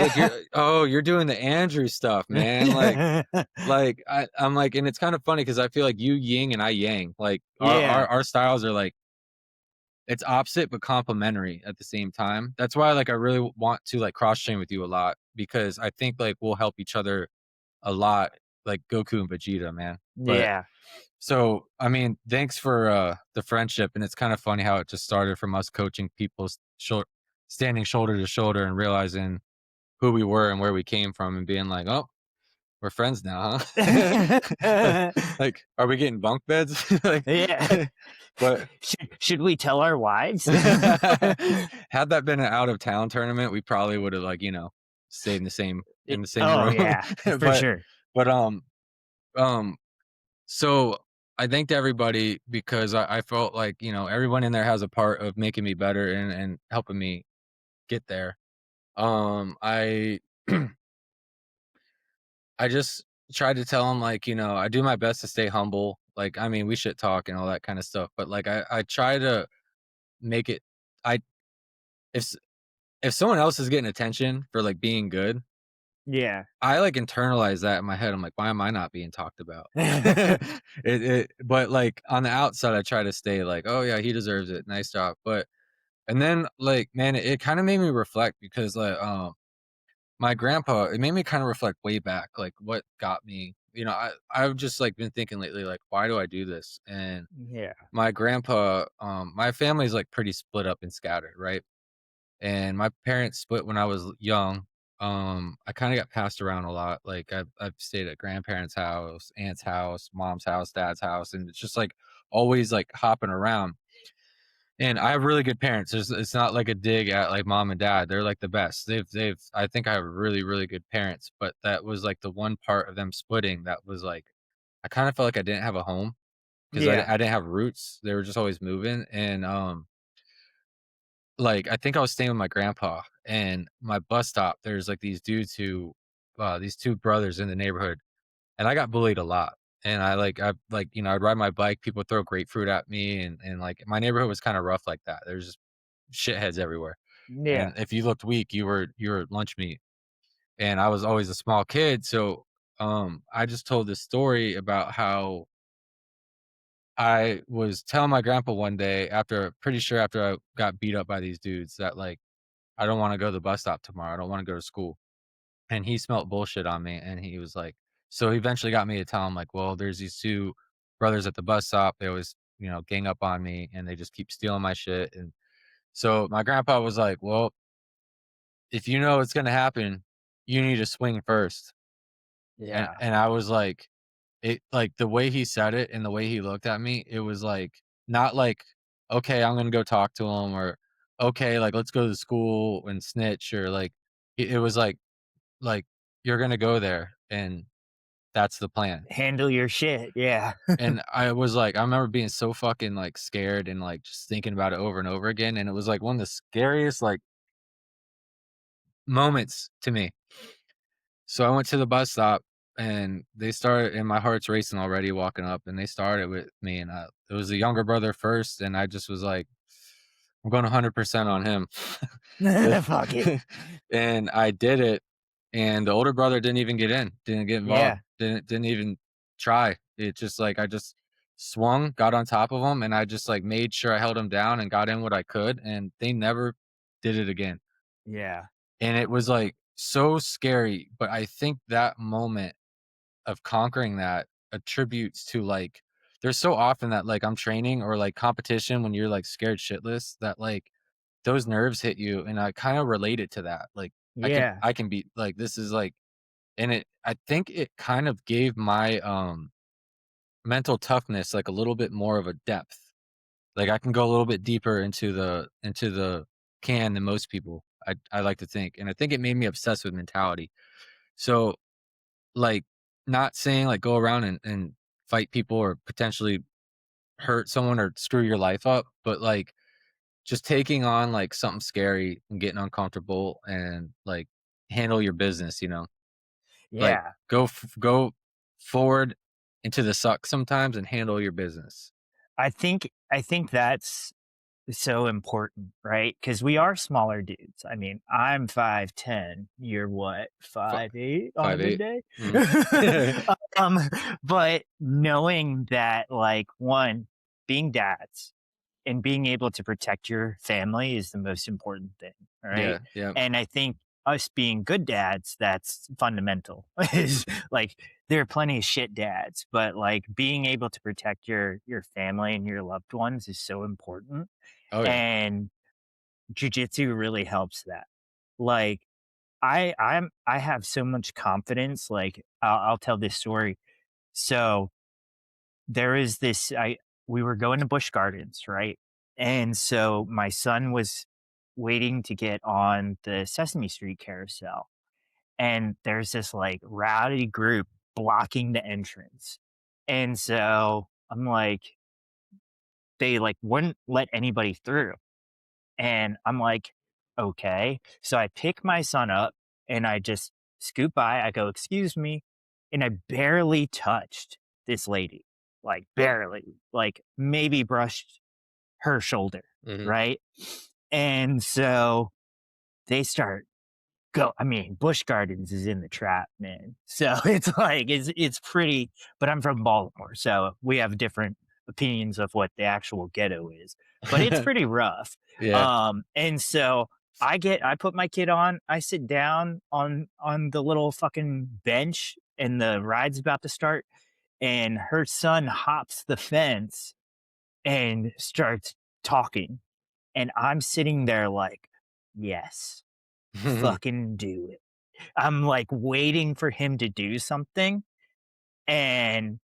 Yeah. you're doing the Andrew stuff, man. Like I'm like, and it's kind of funny because I feel like you yin and I yang. Like Yeah. our styles are like it's opposite but complementary at the same time. That's why like I really want to like cross train with you a lot because I think like we'll help each other a lot, like Goku and Vegeta, man. But Yeah. so I mean, thanks for the friendship, and it's kind of funny how it just started from us coaching people standing shoulder to shoulder and realizing who we were and where we came from and being like, oh, we're friends now, huh? Like, are we getting bunk beds? Like, Yeah. but Should we tell our wives? had that been an out of town tournament, we probably would have like, stayed in the same Oh, room. yeah, for sure. But um so I thanked everybody because I felt like, everyone in there has a part of making me better and helping me get there. I I just tried to tell him like, I do my best to stay humble. Like, I mean, we should talk and all that kind of stuff, but like I try to make it I if s- if someone else is getting attention for like being good, Yeah. I like internalize that in my head. I'm like, why am I not being talked about? But like on the outside, I try to stay like, oh yeah, he deserves it. Nice job. But and then like, man, it kind of made me reflect because like, my grandpa, it made me kind of reflect way back, like what got me. I've just like been thinking lately, like, why do I do this? And Yeah. my grandpa, my family's like pretty split up and scattered, right? And my parents split when I was young. I kind of got passed around a lot. Like I've stayed at grandparents' house, aunt's house, mom's house, dad's house, and it's just like always like hopping around. And I have really good parents. It's not like a dig at like mom and dad. They're like the best. I think I have really, really good parents, but that was like the one part of them splitting that was like, I kind of felt like I didn't have a home because Yeah. I didn't have roots. They were just always moving. And, like, I think I was staying with my grandpa and my bus stop, there's like these dudes these two brothers in the neighborhood and I got bullied a lot. and I'd ride my bike, people would throw grapefruit at me, and, like, my neighborhood was kinda rough like that. There's just shitheads everywhere, Yeah. and if you looked weak, you were lunch meat, and I was always a small kid, so, I just told this story about how I was telling my grandpa one day pretty sure after I got beat up by these dudes that, like, "I don't wanna go to the bus stop tomorrow, I don't wanna go to school." And he smelt bullshit on me, and he was like so he eventually got me to tell him, like, "Well, there's these 2 brothers at the bus stop, they always, gang up on me, and they just keep stealing my shit," and so my grandpa was like, "Well, if you know it's gonna happen, you need to swing first." Yeah. And I was like the way he said it and the way he looked at me, it was, like, not like, "Okay, I'm gonna go talk to him," or, "Okay, like, let's go to school and snitch," or, like, it was like, "You're gonna go there, and that's the plan." Handle your shit. Yeah. And I was like I remember being so fucking, like, scared and, like, just thinking about it over and over again, and it was, like, one of the scariest, like, moments to me. So I went to the bus stop, and my heart's racing already walking up, and they started with me, and, it was the younger brother first, and I just was like, "I'm going 100% on him." Fuck it. And I did it, and the older brother didn't even get in, didn't get involved, Yeah. didn't even try. It just, like I just swung, got on top of him, and I just, like, made sure I held him down and got in what I could, and they never did it again. Yeah. And it was, like, so scary, but I think that moment of conquering that attributes to, like there's so often that, like, I'm training or, like, competition when you're, like, scared shitless that, like, those nerves hit you, and I kinda relate it to that, like, Yeah. I can be like, this is, like and I think it kind of gave my, mental toughness, like, a little bit more of a depth. Like, I can go a little bit deeper into the can than most people, I like to think, and I think it made me obsessed with mentality. So, like, not saying, like, go around and fight people or potentially hurt someone or screw your life up, but, like, just taking on, like, something scary and getting uncomfortable and, like, handle your business, you know? Like, Yeah. go forward into the suck sometimes and handle your business. I think that's so important, right? Because we are smaller dudes. I mean, I'm 5'10". You're what, Fi 5'8" on a good 5'8". day? Mhm. um, but knowing that, like, one, being dads and being able to protect your family is the most important thing, right? Yeah, yeah. And I think us being good dads, that's fundamental. Is like there are plenty of shit dads, but like being able to protect your family and your loved ones is so important. Oh, yeah. And jujitsu really helps that. Like I have so much confidence. Like I'll tell this story. So there is this I we were going to Busch Gardens, right? And so my son was waiting to get on the Sesame Street carousel. And there's this like rowdy group blocking the entrance. And so I'm like, they like wouldn't let anybody through. And I'm like, okay. So I pick my son up and I just scoot by. I go, excuse me. And I barely touched this lady, like barely, like maybe brushed her shoulder. Mhm. Right. And so they start I mean, Busch Gardens is in the trap, man. So it's like it's pretty, but I'm from Baltimore, so we have different opinions of what the actual ghetto is. But it's pretty rough. Yeah. And so I put my kid on, I sit down on the little fucking bench and the ride's about to start, and her son hops the fence and starts talking. And I'm sitting there like, yes, fucking do it. I'm, like, waiting for him to do something, and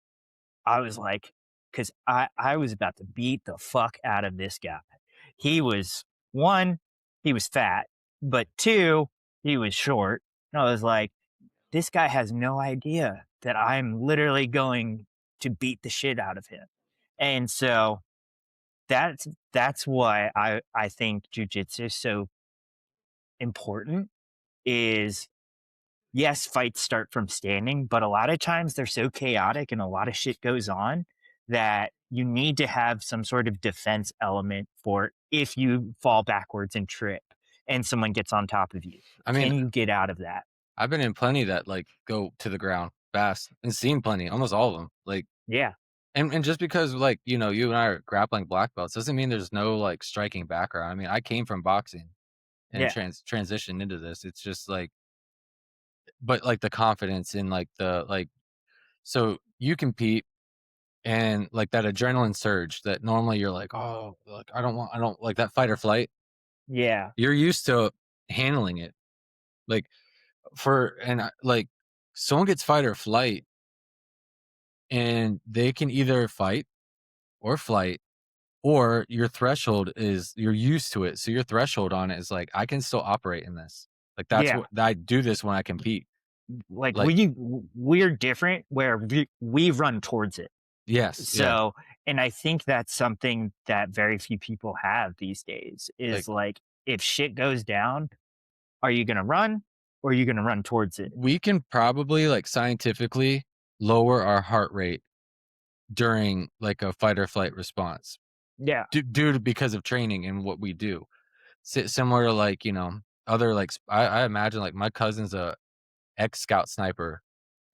I was like, because I was about to beat the fuck out of this guy. He was 1, he was fat, but 2, he was short, and I was like, "This guy has no idea that I'm literally going to beat the shit out of him." And so that's why I think jujitsu is so important is yes, fights start from standing, but a lot of times they're so chaotic and a lot of shit goes on that you need to have some sort of defense element for if you fall backwards and trip and someone gets on top of you. I mean, Can you get out of that? I've been in plenty that, like, go to the ground fast and seen plenty, almost all of them. Like, Yeah. and just because, like, you and I are grappling black belts doesn't mean there's no, like, striking background. I mean, I came from boxing and Yeah. transitioned into this. It's just like, but, like, the confidence in, like, so you compete and, like, that adrenaline surge that normally you're like, "Oh, like, I don't," like, that fight or flight, Yeah. you're used to handling it. Like, like, someone gets fight or flight, and they can either fight or flight, or your threshold is you're used to it, so your threshold on it is like, "I can still operate in this." Like, that's Yeah. what I do this when I compete. Like Like, we're different where we run towards it. yes, yeah. So, and I think that's something that very few people have these days Like, is like, if shit goes down, are you going to run or are you going to run towards it? we can probably, like, scientifically lower our heart rate during, like, a fight or flight response Yeah. due to because of training and what we do. Similar to, like, other, like, I imagine, like, my cousin's a ex-scout sniper,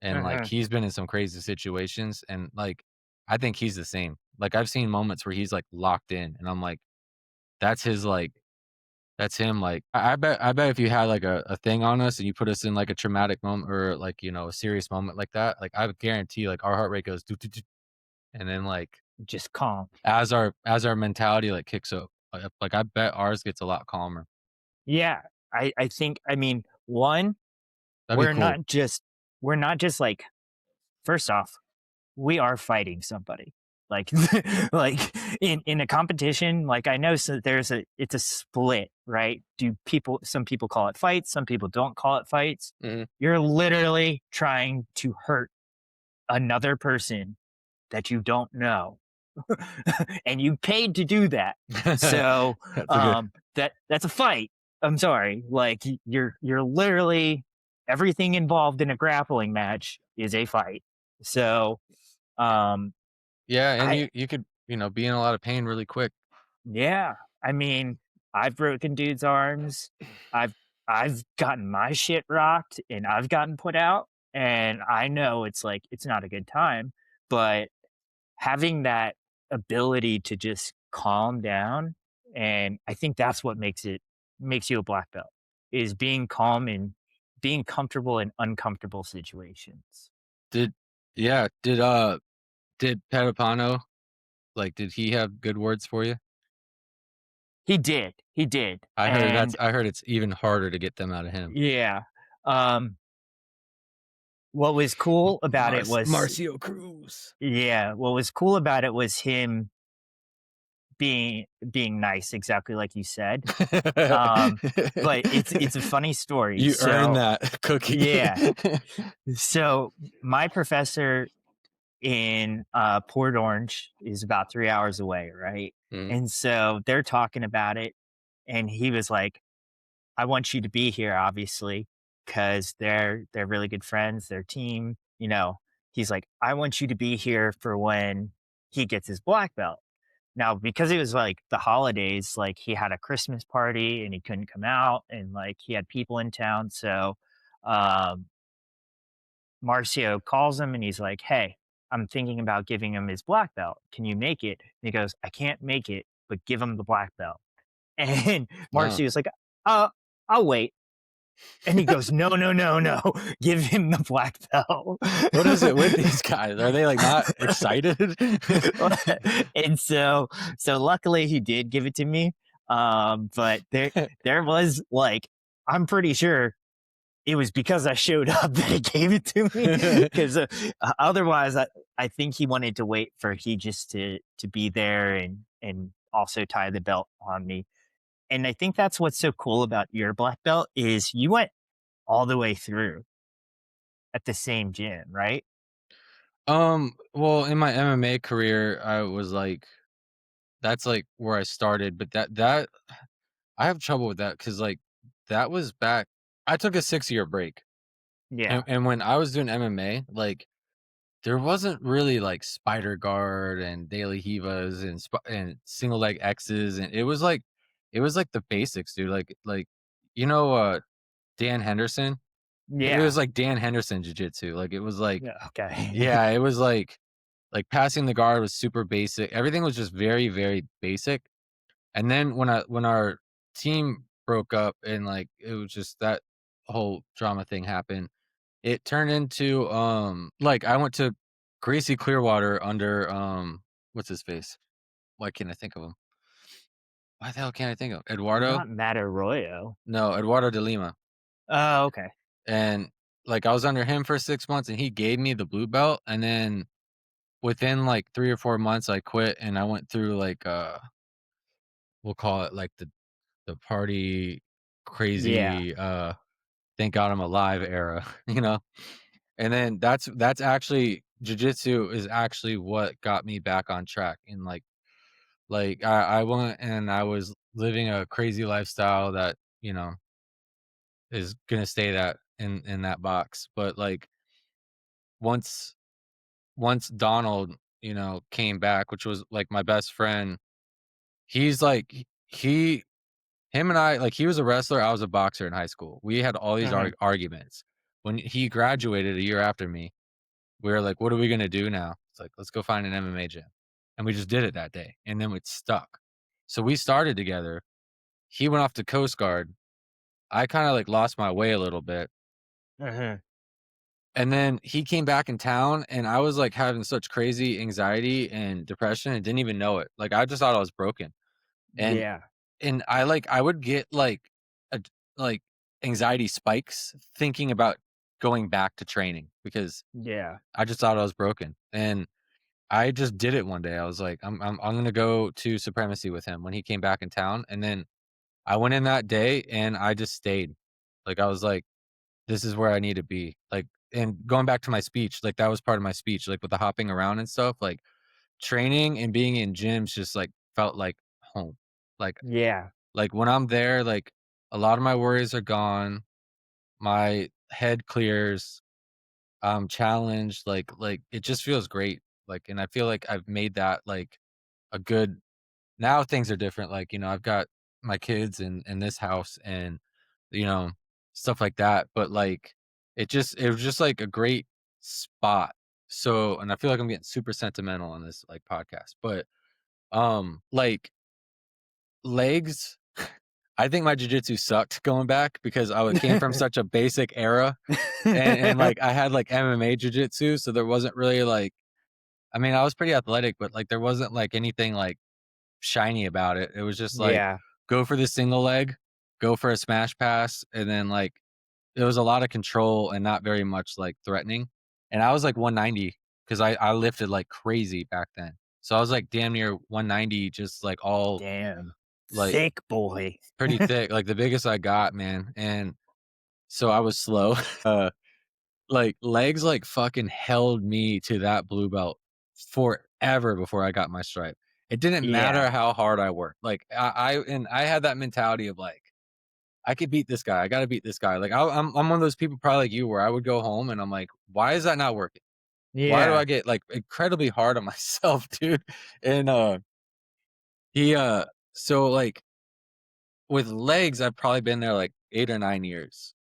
and, like, Uh-huh. he's been in some crazy situations, and, like, I think he's the same. Like, I've seen moments where he's, like, locked in, and I'm like, that's his, like that's him, like I bet if you had, like, a thing on us and you put us in, like, a traumatic moment or, like, a serious moment like that, like, I would guarantee, like, our heart rate goes doo doo doo, and then, like, Just calm. as our mentality, like, kicks up, like, I bet ours gets a lot calmer. Yeah. I think, I mean, one, That'd be we're cool. not just, we're not just like, first off, we are fighting somebody. Like, like in a competition, like I know, so it's a split, right? Some people call it fights, some people don't call it fights. Mhm. You're literally trying to hurt another person that you don't know. And you paid to do that. So That's a good that's a fight. I'm sorry. Like you're literally, everything involved in a grappling match is a fight. So um yeah, and I you could, be in a lot of pain really quick. yeah, I mean, I've broken dudes' arms. I've I've gotten my shit rocked and I've gotten put out, and I know it's like it's not a good time, but having that ability to just calm down, and I think that's what makes you a black belt, is being calm and being comfortable in uncomfortable situations. Did yeah, did Petapano, like, did he have good words for you? He did, I and heard it's even harder to get them out of him. yeah, um, what was cool about it was Marcio Cruz. yeah, what was cool about it was him being nice, exactly like you said, um, but it's a funny story, You earned so that cookie. yeah. So my professor in Port Orange is about 3 hours away, right? Mm, And so they're talking about it, and he was like, "I want you to be here, obviously, because they're really good friends, their team." He's like, "I want you to be here for when he gets his black belt." Now, because it was like the holidays, like he had a Christmas party and he couldn't come out, and like he had people in town, so um, Marcio calls him and he's like, "Hey, I'm thinking about giving him his black belt. Can you make it?" And he goes, "I can't make it, but give him the black belt." And wow. Marcio's like, "Uh, I'll wait." And he goes, "No, no, no, no, give him the black belt." What is it with these guys? Are they, like, not excited? And so luckily he did give it to me. But there was like, I'm pretty sure it was because I showed up that he gave it to me. Because otherwise, I think he wanted to wait for he just to be there and also tie the belt on me. And I think that's what's so cool about your black belt is you went all the way through at the same gym, right? Well, in my MMA career, I was like that's, like, where I started, but that I have trouble with that because, like, that was back I took a 6-year break. Yeah. And when I was doing MMA, like, there wasn't really, like, spider guard and daily hivas and single leg X's, and it was like the basics, dude, Dan Henderson? It Yeah. was like Dan Henderson jiu-jitsu, like, it was like Yeah. Okay. yeah, it was like, passing the guard was super basic, everything was just very, very basic, and then when our team broke up and, like, it was just that whole drama thing happened, it turned into, like, I went to Gracie Clearwater under, what's his face? Why can't I think of him? Why the hell can't I think of Eduardo? Not Matt Arroyo. No, Eduardo de Lima, Oh, okay. and, like, I was under him for 6 months, and he gave me the blue belt, and then within, like, 3 or 4 months, I quit, and I went through, like, we'll call it, like, the party, Yeah. crazy, thank God I'm alive era, you know? And then that's actually jujitsu is actually what got me back on track, and, I went and I was living a crazy lifestyle that, is gonna stay that in that box, but, like, once once Donald, came back, which was, like, my best friend, he's like he him and I like, he was a wrestler, I was a boxer in high school. We had all these Mhm. arguments. When he graduated a year after me, we were like, "What are we gonna do now?" It's like, "Let's go find an MMA gym." And we just did it that day, and then it stuck. So we started together. He went off to Coast Guard. I kinda, like, lost my way a little bit, Mhm. and then he came back in town, and I was, like, having such crazy anxiety and depression and didn't even know it. Like, I just thought I was broken, and Yeah. I would get, a like, anxiety spikes thinking about going back to training because Yeah. I just thought I was broken, and I just did it one day. I was like, I'm gonna go to Supremacy with him when he came back in town, and then I went in that day and I just stayed. Like, I was like, "This is where I need to be." Like, and going back to my speech, like, that was part of my speech, like, with the hopping around and stuff, like, training and being in gyms just, like, felt like home. Like Yeah. when I'm there, like, a lot of my worries are gone, my head clears, I'm challenged, it just feels great. Like, and I feel like I've made that, like, a good now things are different, like, I've got my kids in this house and, you know, stuff like that, but, like, it was just, like, a great spot. So and I feel like I'm getting super sentimental on this, like, podcast, but, like, legs, I think my jujitsu sucked going back because came from such a basic era, like, I had, like, MMA jujitsu, so there wasn't really, like I mean, I was pretty athletic, but, like, there wasn't, like, anything, like, shiny about it. It was just like, Yeah. go for the single leg, go for a smash pass, and then, like, it was a lot of control and not very much, like, threatening. And I was, like, 190 because I lifted like crazy back then. So I was, like, damn near 190, just, like, all, Damn. like, Thick boy. pretty thick, like, the biggest I got, man, and so I was slow. Uh, like, legs, like, fucking held me to that blue belt forever before I got my stripe. It didn't Yeah. matter how hard I worked. Like, I had that mentality of, like, "I could beat this guy. I gotta beat this guy." Like, I'm one of those people probably like you where I would go home and I'm like, "Why is that not working? Why do Yeah. I get, like, incredibly hard on myself, dude?" And, he, so, like, with legs, I've probably been there, like, 8 or 9 years.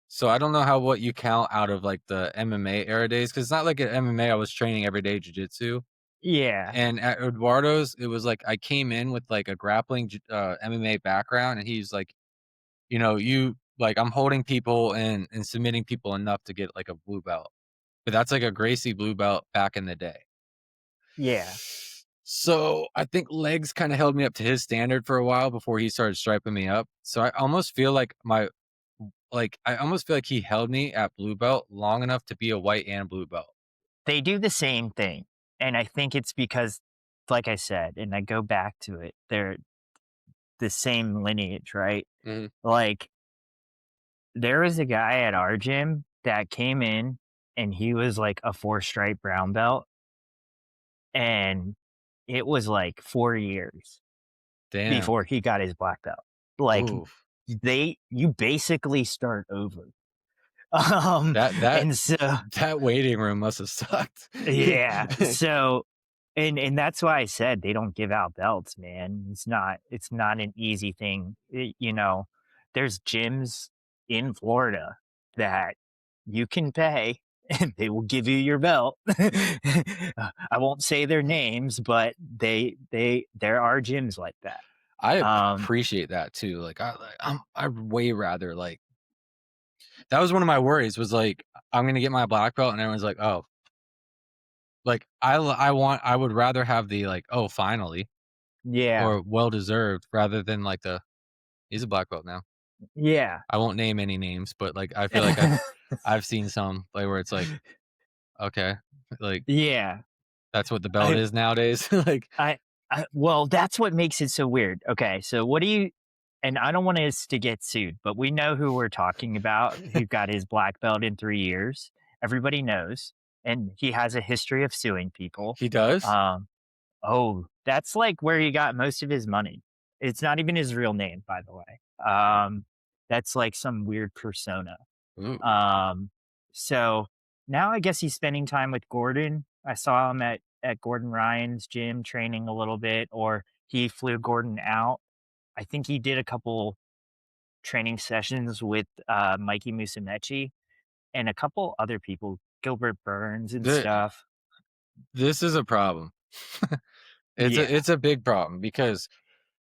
So I don't know what you count out of, like, the MMA era days, because it's not like at MMA I was training every day jujitsu, Yeah. and at Eduardo's, it was like I came in with, like, a grappling MMA background, and he's like, "You like, I'm holding people and submitting people enough to get, like, a blue belt." But that's like a Gracie blue belt back in the day. Yeah. So, I think legs kinda held me up to his standard for a while before he started striping me up. So I almost feel like I almost feel like he held me at blue belt long enough to be a white and blue belt. They do the same thing. And I think it's because, like I said, and I go back to it, they're the same lineage, right? Mhm. Like, there was a guy at our gym that came in and he was like a four stripe brown belt. And it was like 4 years Damn. before he got his black belt. Like, Oof. you basically start over. That And so that waiting room must have sucked. yeah. So and that's why I said they don't give out belts, man. It's not an easy thing. There's gyms in Florida that you can pay and they will give you your belt. I won't say their names, but there are gyms like that. I Um, appreciate that too. I'd way rather like that was one of my worries was like I'm gonna get my black belt and everyone's like, oh, like I would rather have the like, oh, finally yeah. or well deserved rather than like the he's a black belt now. Yeah. I won't name any names, but like I feel like I've seen some like where it's like, okay, like Yeah. that's what the belt I is nowadays. Like I well, that's what makes it so weird. Okay, so what do you and I don't want us to get sued, but we know who we're talking about, who got his black belt in 3 years. Everybody knows, and he has a history of suing people. he does. Um, oh, that's, like, where he got most of his money. It's not even his real name, by the way. That's, like, some weird persona. Ooh. Um, so now I guess he's spending time with Gordon. I saw him at Gordon Ryan's gym training a little bit, or he flew Gordon out. I think he did a couple training sessions with Mikey Musumeci and a couple other people, Gilbert Burns and The stuff. this is a problem. Yeah, It's a big problem because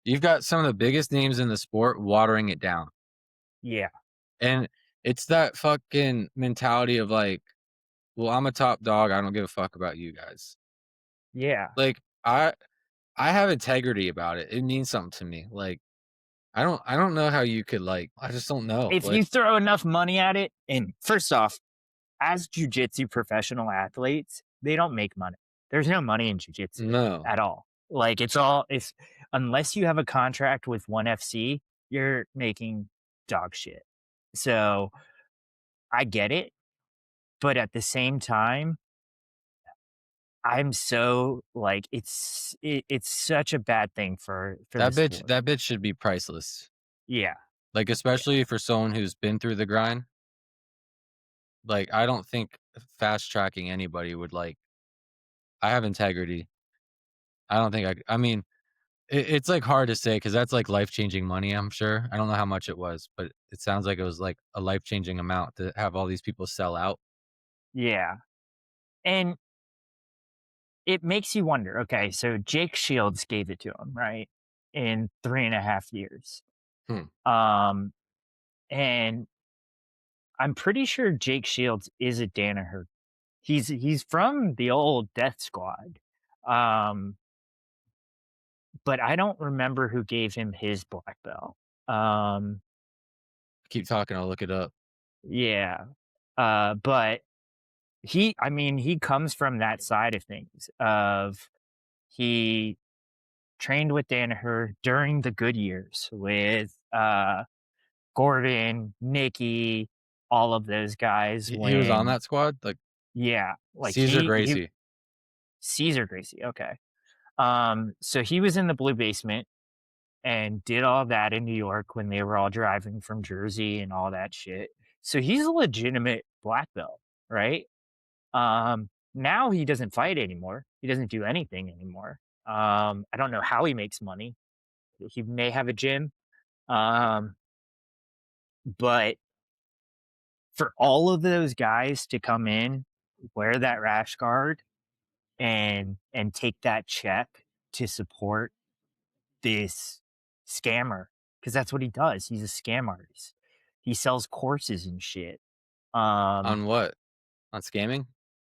you've got some of the biggest names in the sport watering it down. yeah, And it's that fucking mentality of like, well, I'm a top dog. I don't give a fuck about you guys. yeah. Like I have integrity about it. It means something to me. Like I don't know how you could like I just don't know. If Like you throw enough money at it, and first off, as jujitsu professional athletes, they don't make money. There's no money in jujitsu no. at all. Like it's all if unless you have a contract with one FC, you're making dog shit. So I get it, but at the same time, I'm so like it's such a bad thing for the sport. That bitch should be priceless. Yeah, Like yeah, especially for someone who's been through the grind. Like I don't think fast tracking anybody would like I have integrity. I don't think I mean it's, like, hard to say because that's, like, life-changing money, I'm sure. I don't know how much it was, but it sounds like it was, like, a life-changing amount to have all these people sell out. yeah. And it makes you wonder, okay, so Jake Shields gave it to him, right? In 3.5 years. Hmm. Um, and I'm pretty sure Jake Shields is a Danaher. He's from the old Death Squad. Um, but I don't remember who gave him his black belt. Um, Keep talking, I'll look it up. yeah. But I mean, he comes from that side of things of he trained with Danaher during the good years with Gordon, Nikki, all of those guys He was on when that squad? Like, yeah, like Caesar he Gracie. Caesar Gracie, okay. So he was in the blue basement and did all that in New York when they were all driving from Jersey and all that shit. So he's a legitimate black belt, right? Now he doesn't fight anymore. He doesn't do anything anymore. I don't know how he makes money. He may have a gym. Um, but for all of those guys to come in, wear that rash guard and take that check to support this scammer, because that's what he does. He's a scam artist. He sells courses and shit. Um, On what? On scamming?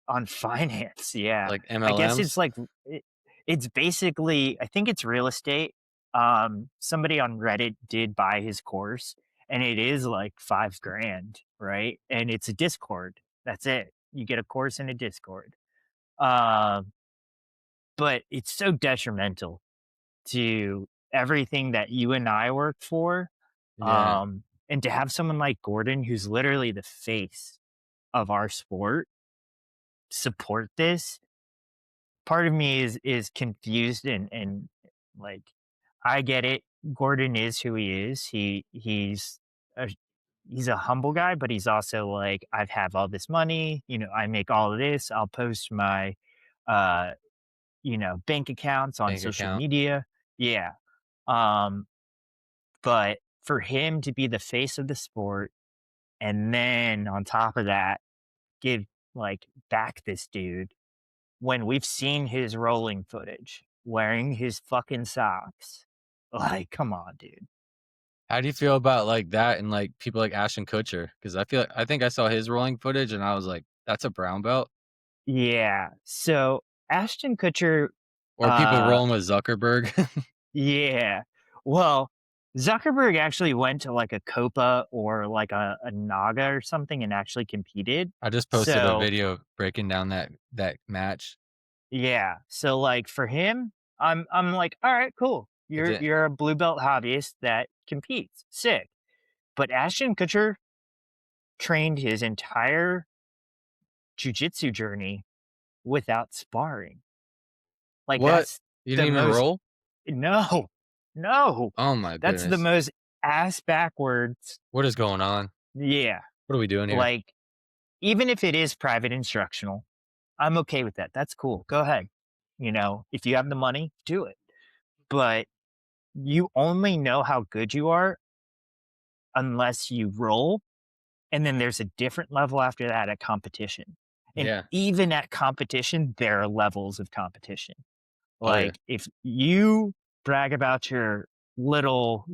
on finance, yeah. Like I guess it's MLMs? like it's basically I think it's real estate. Somebody on Reddit did buy his course and it is like 5 grand, right? And it's a Discord. That's it. You get a course in a Discord. Um, but it's so detrimental to everything that you and I work for. Yeah. And to have someone like Gordon, who's literally the face of our sport, support this, part of me is confused and like I get it. Gordon is who he is. He's a he's a humble guy, but he's also like, I have all this money, I make all of this. I'll post my, uh, bank accounts on Bank social account. media. Yeah. Um, but for him to be the face of the sport, and then on top of that, give back this dude when we've seen his rolling footage wearing his fucking socks. Like, come on, dude. How do you feel about, like, that and, like, people like Ashton Kutcher? Because I think I saw his rolling footage and I was like, "That's a brown belt?" Yeah. So Ashton Kutcher, Or people uh, rolling with Zuckerberg. yeah. Well, Zuckerberg actually went to like a Copa or like a Naga or something and actually competed. I just posted a So video breaking down that match. yeah. So like for him, I'm like, all right, cool. It You're didn't you're a blue belt hobbyist that competes. Sick. But Ashton Kutcher trained his entire jujitsu journey without sparring. Like What? that's You the didn't even most roll? no, no. Oh my That's the goodness. most ass backwards. What is going on? Yeah. What are we doing here? Like, even if it is private instructional, I'm okay with that. That's cool. Go ahead. If you have the money, do it. But you only know how good you are unless you roll. And then there's a different level after that at competition. And Yeah. even at competition, there are levels of competition. Oh, yeah. Like, if you brag about your little,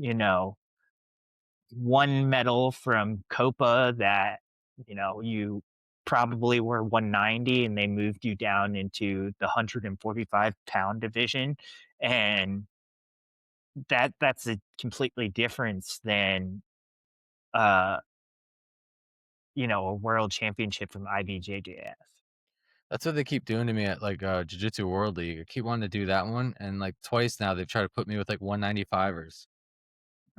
one medal from Copa that, you probably were 190 and they moved you down into the 145-pound division. And that's a completely difference than, uh, a world championship from IBJJF. That's what they keep doing to me at, like, Jiu-Jitsu World League. I keep wanting to do that one, and, like, twice now they've tried to put me with, like, 195ers.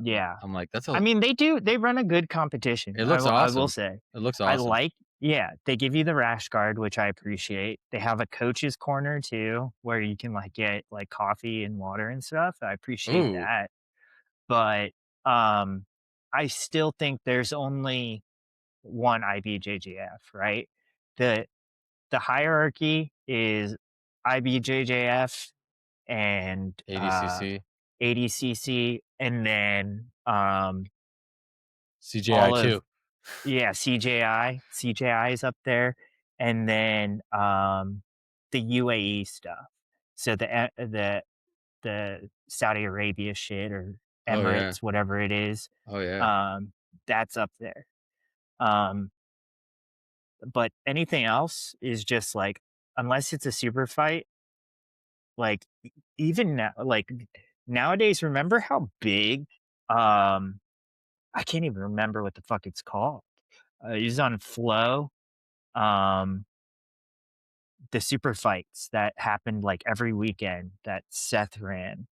Yeah. I'm like, "That's I a." mean, they run a good competition. It looks I will awesome. say. It looks I awesome. like yeah, they give you the rash guard, which I appreciate. They have a coach's corner too, where you can get like coffee and water and stuff. I appreciate Ooh, that. But um I still think there's only one IBJJF, right? The the hierarchy is IBJJF and 80cc, ADCC, and then CJI all of too. yeah, CJI is up there, and then, the UAE stuff. So the Saudi Arabia shit or Oh, yeah. Emirates, whatever it is, Oh, yeah. um, that's up there. Um, but anything else is just, like, unless it's a super fight, like, even now nowadays, remember how big, I can't even remember what the fuck it's called. It was on Flow, um the super fights that happened like every weekend that Seth ran.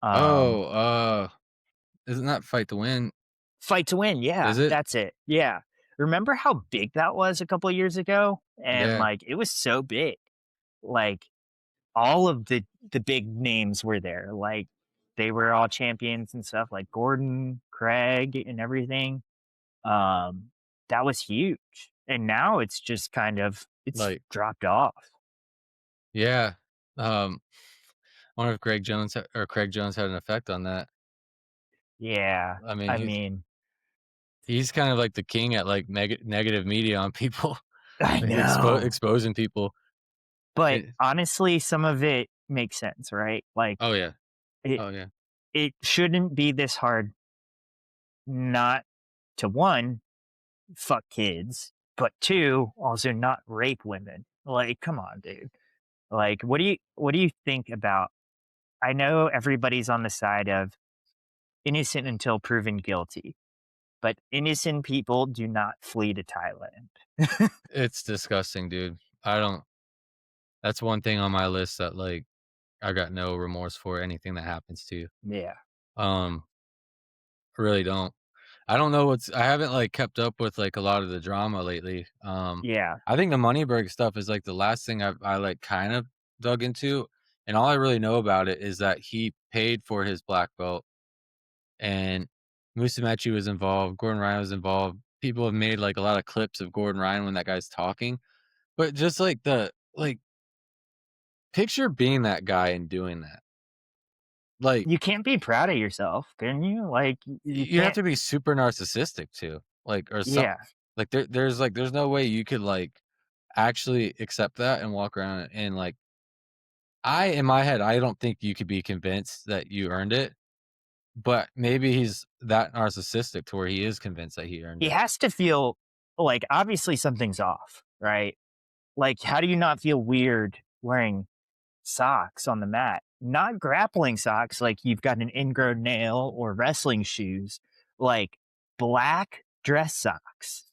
Um, Oh, isn't that Fight to Win? Fight to Win, Is yeah, it? that's it. Yeah. Remember how big that was a couple of years ago? And Yeah, like it was so big. Like all of the big names were there. Like they were all champions and stuff, like Gordon, Craig, and everything. Um, that was huge. And now it's just kind of it's like dropped off. yeah. Um, I wonder if Craig Jones had an effect on that. Yeah. I mean, I mean, he's kind of like the king at, like, negative media on people, I like, know. exposing people. But It honestly, some of it makes sense, right? Like Oh, yeah. it Oh, yeah. it shouldn't be this hard not to one, fuck kids, but two, also not rape women. Like, come on, dude. Like, what do you think about I know everybody's on the side of innocent until proven guilty, but innocent people do not flee to Thailand. It's disgusting, dude. I don't That's one thing on my list that, like, I got no remorse for anything that happens to you. Yeah. Um, I really don't. I haven't, like, kept up with, like, a lot of the drama lately. Yeah. I think the Moneyberg stuff is, like, the last thing like, kind of dug into, and all I really know about it is that he paid for his black belt and Musumeci was involved, Gordon Ryan was involved. People have made, like, a lot of clips of Gordon Ryan when that guy's talking, but just, like, picture being that guy and doing that. Like, You can't be proud of yourself, can you? Like, you you'd have can't. to be super narcissistic too, like, or some Yeah. like, there's no way you could, like, actually accept that and walk around and, like in my head, I don't think you could be convinced that you earned it, but maybe he's that narcissistic to where he is convinced that he earned He it. has to feel like obviously something's off, right? Like, how do you not feel weird wearing socks on the mat? Not grappling socks like you've got an ingrown nail or wrestling shoes, like black dress socks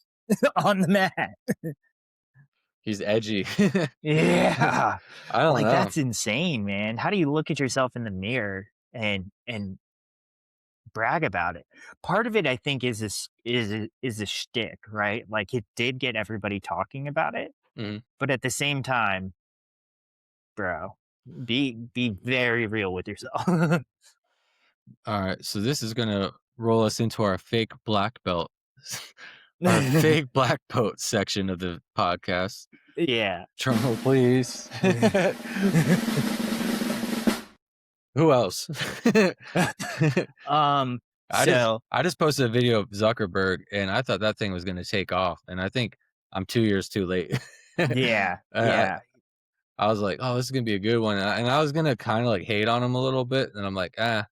on the mat. He's edgy. Yeah. I don't Like, know. that's insane, man. How do you look at yourself in the mirror and brag about it? Part of it, I think, is a shtick, right? Like, it did get everybody talking about it, Mhm. but at the same time, bro, be very real with yourself. Alright, so this is gonna roll us into our fake black belt our fake black belt section of the podcast. Yeah. Drum roll, please. Who else? Um, I just so I just posted a video of Zuckerberg, and I thought that thing was gonna take off, and I think I'm 2 years too late. yeah, Uh, yeah. I was like, "Oh, this is gonna be a good one," and I was gonna kinda, like, hate on him a little bit, and I'm like, "Ah,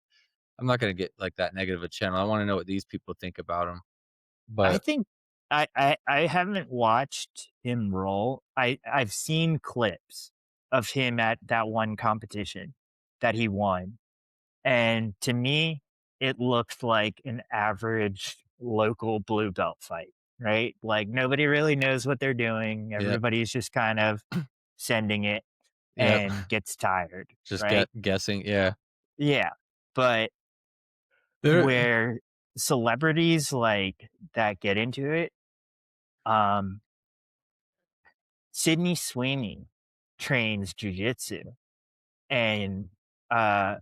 I'm not gonna get, like, that negative a channel. I wanna know what these people think about him." I But think I haven't watched him roll. I've seen clips of him at that one competition that he won, and to me, it looked like an average local blue belt fight, right? Like, nobody really knows what they're doing. yep, Everybody's just kind of sending it yep, and gets tired, just right? guessing, yeah. Yeah. But There where celebrities like that get into it, um, Sydney Sweeney trains jujitsu, and uh,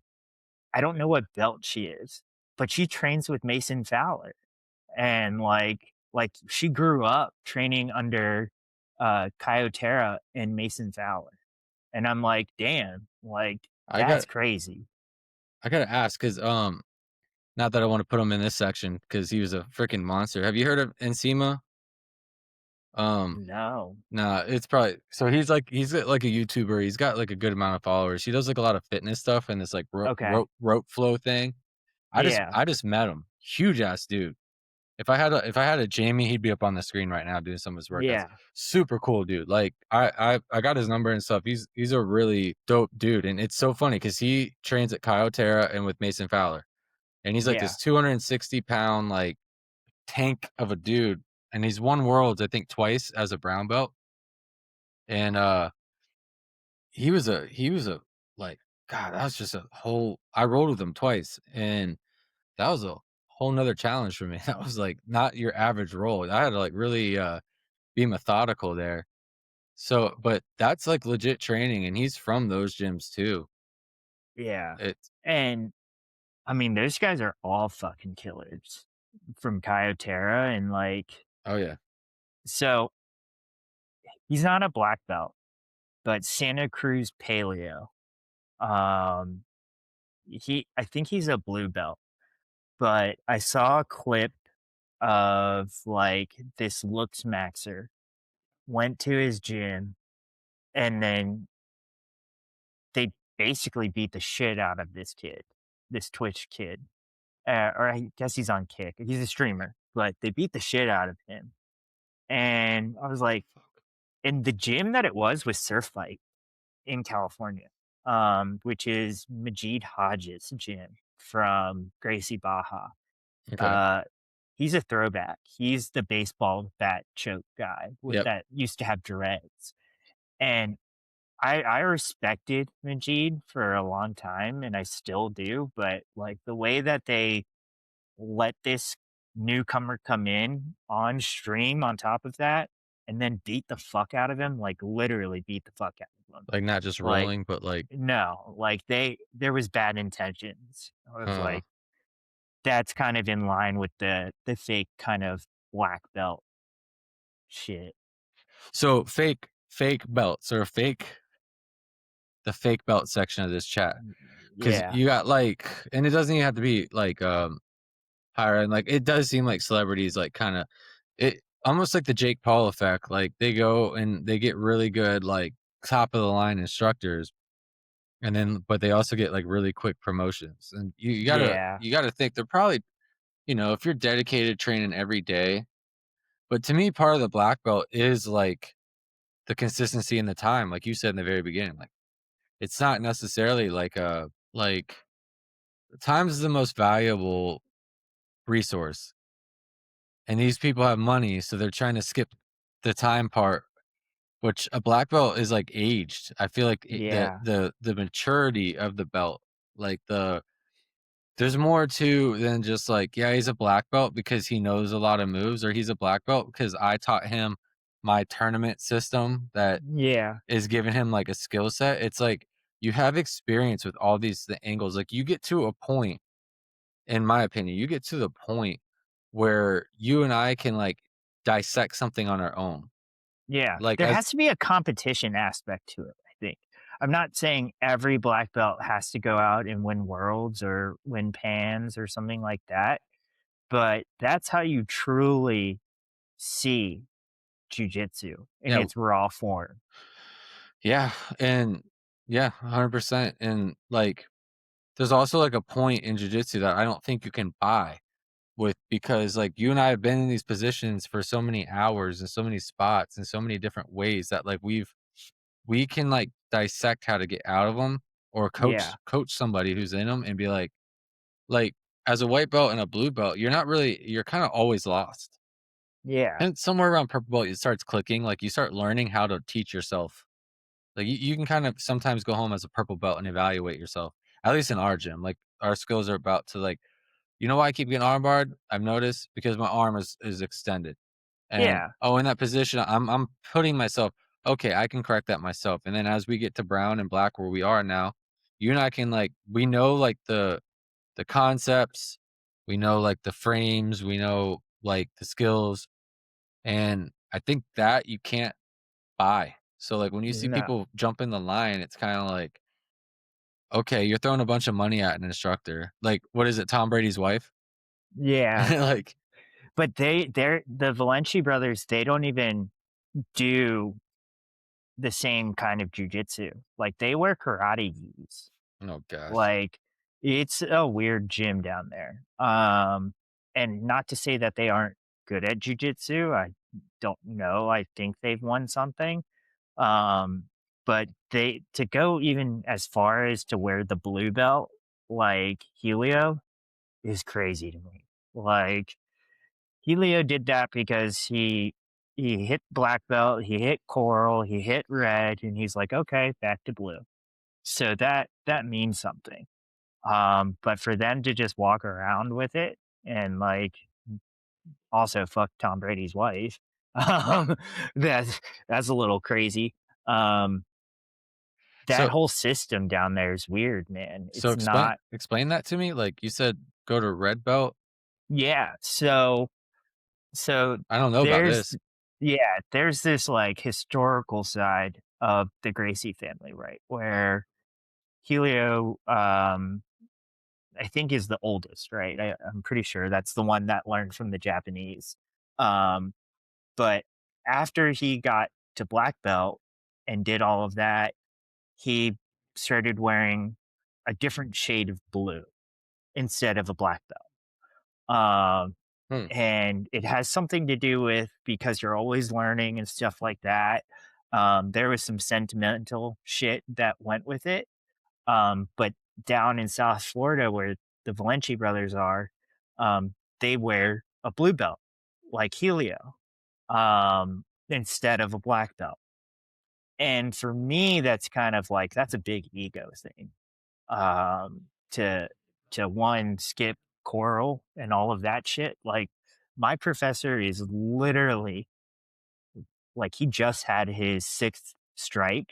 I don't know what belt she is, but she trains with Mason Fowler, and she grew up training under Kyotera and Mason Fowler, and I'm like, damn, like I that's got crazy. I gotta ask, cause not that I wanna put him in this section, cause he was a freaking monster. Have you heard of Nsima? Um, No, nah, it's probably so like a YouTuber, he's got, like, a good amount of followers. He does, like, a lot of fitness stuff and this, like, okay, rope flow thing. yeah, I just met him. Huge ass dude. If I had a Jamie, he'd be up on the screen right now doing some of his workouts. yeah, Super cool dude. Like, I got his number and stuff. He's a really dope dude, and it's so funny because he trains at Kyotera and with Mason Fowler, and he's like yeah, this 260-pound, like, tank of a dude, and he's won worlds, I think, twice as a brown belt, and, he was a like, God, that was just a whole I rolled with him twice, and that was a whole 'nother challenge for me. That was, like, not your average roll. I had to, like, really, be methodical there. So but that's, like, legit training, and he's from those gyms too. yeah, It's and I mean, those guys are all fucking killers from Kyotera and oh, yeah. so he's not a black belt, but Santa Cruz Paleo. Um, I think he's a blue belt, but I saw a clip of like this looks maxer went to his gym and then they basically beat the shit out of this kid, this Twitch kid. Or I guess he's on Kick. He's a streamer, but they beat the shit out of him. And I was like, and the gym that it was Surf Fight in California, which is Majid Hodges' gym from Gracie Baja. Okay. Uh, he's a throwback. He's the baseball bat choke guy Yep. that used to have dreads. And I respected Majid for a long time, and I still do. But like the way that they let this newcomer come in on stream on top of that, and then beat the fuck out of him, like literally beat the fuck out of him. Like, not just Like, rolling, but, like, no, like there was bad intentions. I was uh like, that's kind of in line with the fake kind of black belt shit. So fake belts or the fake belt section of this chat, because Yeah. you got like, and it doesn't even have to be like higher end. Like it does seem like celebrities like kind of it almost like the Jake Paul effect. Like they go and they get really good like top of the line instructors, and then but they also get like really quick promotions. And you gotta Yeah. you gotta think they're probably, if you're dedicated training every day. But to me, part of the black belt is like the consistency and the time, like you said in the very beginning. Like it's not necessarily like a like time is the most valuable resource, and these people have money, so they're trying to skip the time part, which a black belt is like aged. I feel like Yeah. the maturity of the belt, like there's more to than just like, yeah, he's a black belt because he knows a lot of moves, or he's a black belt because I taught him my tournament system that Yeah. is giving him like a skill set. It's like you have experience with all the angles. Like you get to a point, in my opinion, you get to the point where you and I can like dissect something on our own. Yeah. Like There as has to be a competition aspect to it, I think. I'm not saying every black belt has to go out and win worlds or win pans or something like that, but that's how you truly see jujitsu in yeah, its raw form. yeah, and yeah, 100%. And like there's also like a point in jiu-jitsu that I don't think you can buy with, because like you and I have been in these positions for so many hours and so many spots and so many different ways that like we can like dissect how to get out of them, or Yeah. coach somebody who's in them and be like as a white belt and a blue belt, you're kind of always lost. Yeah. And somewhere around purple belt it starts clicking, like you start learning how to teach yourself. Like you can kind of sometimes go home as a purple belt and evaluate yourself. At least in our gym, like our skills are about to like, why I keep getting armbarred? I've noticed because my arm is extended. And, Yeah. oh, in that position, I'm putting myself, "Okay, I can correct that myself." And then as we get to brown and black where we are now, you and I can, like, we know, like, the concepts, we know, like, the frames, we know, like, the skills, and I think that you can't buy. So, like, when you see No. people jump in the line, it's kinda like, "Okay, you're throwing a bunch of money at an instructor." Like, what is it, Tom Brady's wife? Yeah. Like, But they're the Valenci brothers, they don't even do the same kind of jujitsu. Like, they wear karate gis. oh gosh. Like, it's a weird gym down there. And not to say that they aren't good at jujitsu. I don't know. I think they've won something. Um, but they to go even as far as to wear the blue belt, like Helio, is crazy to me. Like, Helio did that because he hit black belt, he hit coral, he hit red, and he's like, okay, back to blue. So that means something. But for them to just walk around with it and like also fuck Tom Brady's wife, um, that's that's a little crazy. Um, that So whole system down there is weird, man. so It's explain not. explain that to me. Like, you said go to red belt. Yeah. So I don't know about there's this. yeah, there's this like historical side of the Gracie family, right? Where Helio, I think is the oldest, right? I'm pretty sure that's the one that learned from the Japanese. Um, but after he got to black belt and did all of that, he started wearing a different shade of blue instead of a black belt. Hmm. And it has something to do with because you're always learning and stuff like that. There was some sentimental shit that went with it. But down in South Florida, where the Valenci brothers are, they wear a blue belt like Helio instead of a black belt. And for me, that's kind of like that's a big ego thing. Um, to to one skip choral and all of that shit. Like my professor is literally like he just had his sixth stripe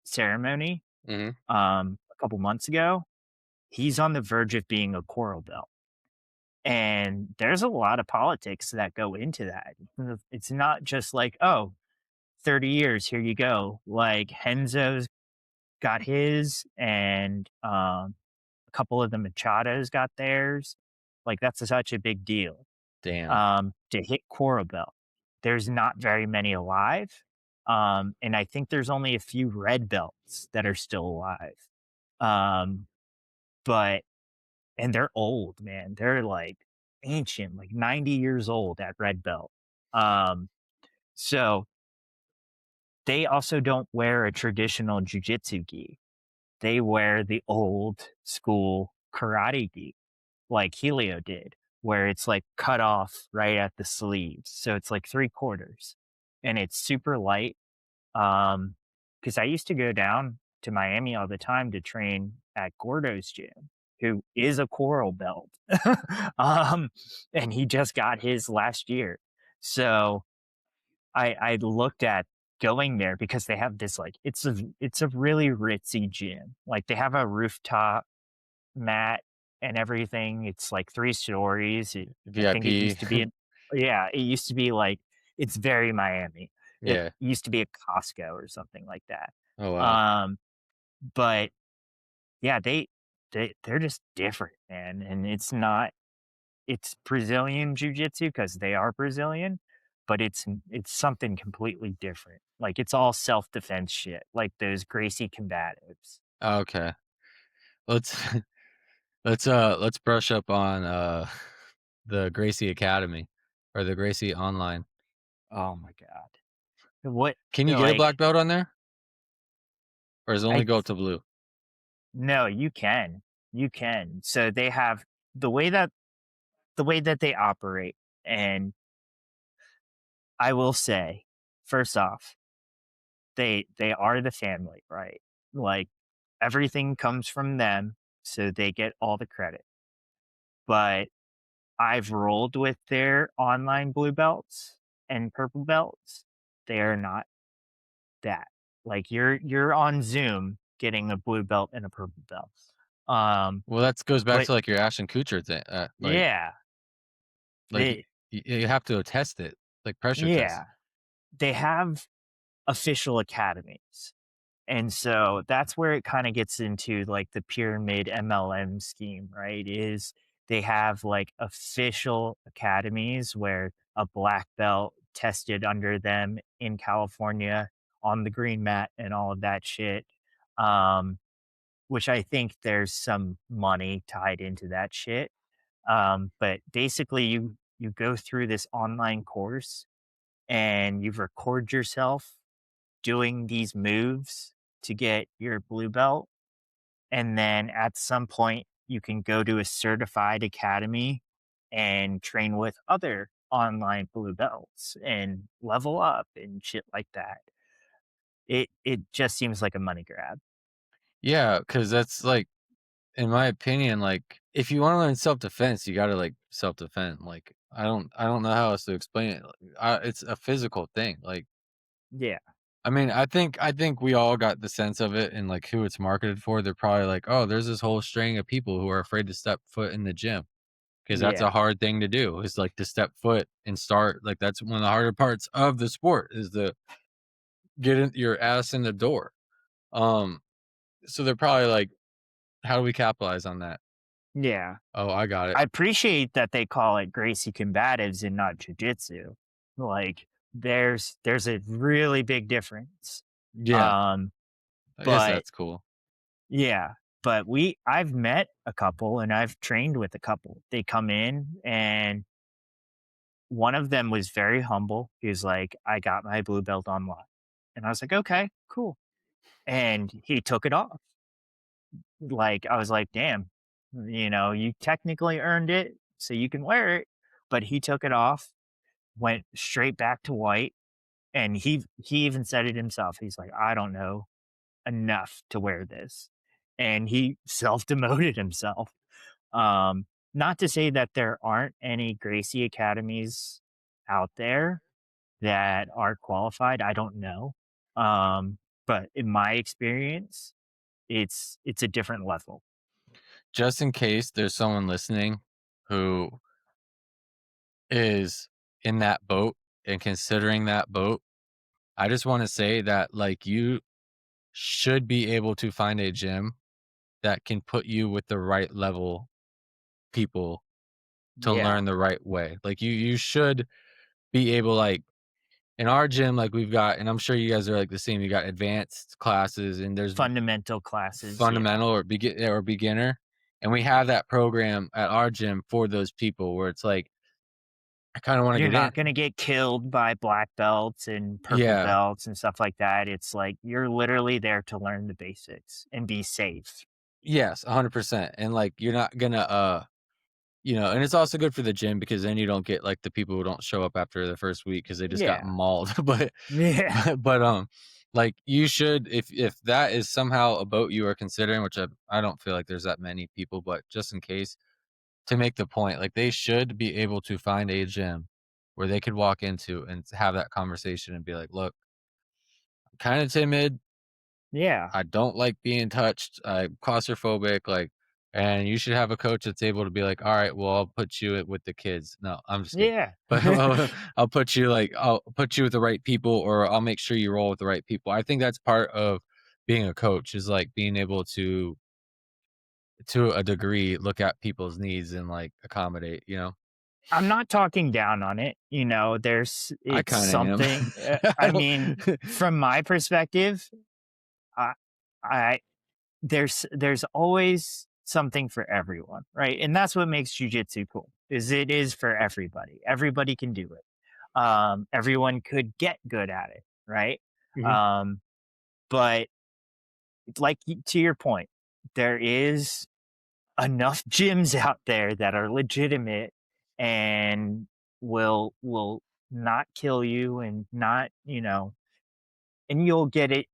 ceremony Mhm. a couple months ago. He's on the verge of being a choral belt. And there's a lot of politics that go into that. It's not just like, oh, 30 years, here you go. Like Henzo's got his, and a couple of the Machados got theirs. Like that's such a big deal. Damn. To hit Coral Belt, there's not very many alive. And I think there's only a few red belts that are still alive. Um, but and they're old, man. They're like ancient, like 90 years old at red belt. Um, so they also don't wear a traditional jujitsu gi. They wear the old school karate gi, like Helio did, where it's like cut off right at the sleeves. So it's like three quarters and it's super light. Because I used to go down to Miami all the time to train at Gordo's gym, who is a coral belt. um, and he just got his last year. So I looked at going there because they have this like it's a really ritzy gym. Like they have a rooftop mat and everything. It's like 3 stories. I think it VIP. used to be in yeah, it used to be like it's very Miami. It Yeah. used to be a Costco or something like that. Oh wow. Um, but yeah, they're just different, man, and it's Brazilian jiu-jitsu because they are Brazilian, but it's something completely different. Like, it's all self-defense shit, like those Gracie combatives. Okay. Let's let's brush up on the Gracie Academy or the Gracie Online. Oh my god. What Can you get a like, black belt on there? Or does it only I go up to blue? no, you can. You can. So they have the way that the way that they operate, and I will say, first off, they are the family, right? Like, everything comes from them, so they get all the credit. But I've rolled with their online blue belts and purple belts. They are not that. Like, you're on Zoom getting a blue belt and a purple belt. Um, Well, that goes back but to, like, your Ashton Kutcher thing, yeah, like, they you have to test it, like, pressure test. yeah, they have official academies. And so that's where it kind of gets into like the pyramid MLM scheme, right? Is they have like official academies where a black belt tested under them in California on the green mat and all of that shit. Um, which I think there's some money tied into that shit. But basically you go through this online course and you record yourself doing these moves to get your blue belt. And then at some point, you can go to a certified academy and train with other online blue belts and level up and shit like that. It just seems like a money grab. Yeah, because that's, like, in my opinion, like, if you wanna learn self-defense, you gotta, like, self-defend, like, I don't know how else to explain it, like, it's a physical thing, like, Yeah. I mean, I think we all got the sense of it and, like, who it's marketed for. They're probably like, "Oh, there's this whole string of people who are afraid to step foot in the gym because that's a Yeah. hard thing to do, is, like, to step foot and start like, that's one of the harder parts of the sport is to get in your ass in the door." Um, so they're probably like, "How do we capitalize on that?" Yeah. "Oh, I got it." I appreciate that they call it Gracie combatives and not jujitsu. Like there's a really big difference. Yeah, Um, I guess but that's cool. yeah, but I've met a couple and I've trained with a couple. They come in and one of them was very humble. He was like, I got my blue belt online. And I was like, okay, cool. And he took it off. Like, I was like, damn, you technically earned it, so you can wear it. But he took it off, went straight back to white. And he even said it himself. He's like, I don't know enough to wear this. And he self demoted himself. Um, Not to say that there aren't any Gracie academies out there that are qualified. I don't know. Um, but in my experience, it's a different level. Just in case there's someone listening who is in that boat and considering that boat, I just wanna say that, like, you should be able to find a gym that can put you with the right level people to Yeah. learn the right way. Like, you should be able, like in our gym, like, we've got and I'm sure you guys are, like, the same, you got advanced classes and there's Fundamental classes. Yeah. fundamental or beginner, and we have that program at our gym for those people where it's like, I kinda wanna You're get not in. going to get killed by black belts and purple Yeah. belts and stuff like that. It's like you're literally there to learn the basics and be safe. Yes, 100%, and, like, you're not gonna, and it's also good for the gym because then you don't get, like, the people who don't show up after the first week because they just got Yeah. mauled, but Yeah. like, you should if that is somehow a boat you are considering, which I don't feel like there's that many people, but just in case, to make the point, like, they should be able to find a gym where they could walk into and have that conversation and be like, "Look, I'm kinda timid, Yeah. I don't like being touched. I'm claustrophobic, like, and you should have a coach that's able to be like, all right, well, I'll put you with the kids. No, I'm just kidding. Yeah. But I'll put you with the right people, or I'll make sure you roll with the right people. I think that's part of being a coach is like being able to a degree, look at people's needs and like accommodate, you know? I'm not talking down on it. I It's kind of am. something. I I mean, don't, from my perspective, I, I there's always something for everyone, right? And that's what makes jujitsu cool. Is it is for everybody. Everybody can do it. Everyone could get good at it, right? Mhm. Um, but to your point, there is enough gyms out there that are legitimate and will not kill you and not, and you'll get it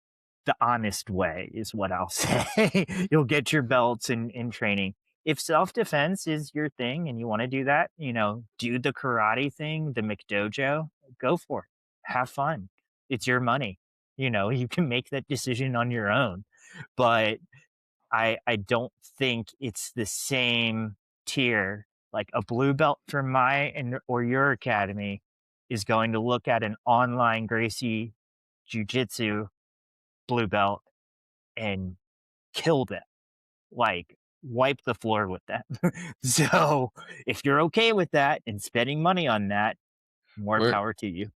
the honest way is what I'll say. You'll get your belts in training. If self-defense is your thing and you want to do that, do the karate thing, the McDojo, go for it. Have fun. It's your money. You can make that decision on your own. But I don't think it's the same tier. Like a blue belt from my and or your academy is going to look at an online Gracie Jiu-Jitsu blue belt and kill them, like wipe the floor with them. So if you're okay with that and spending money on that, more we're power to you.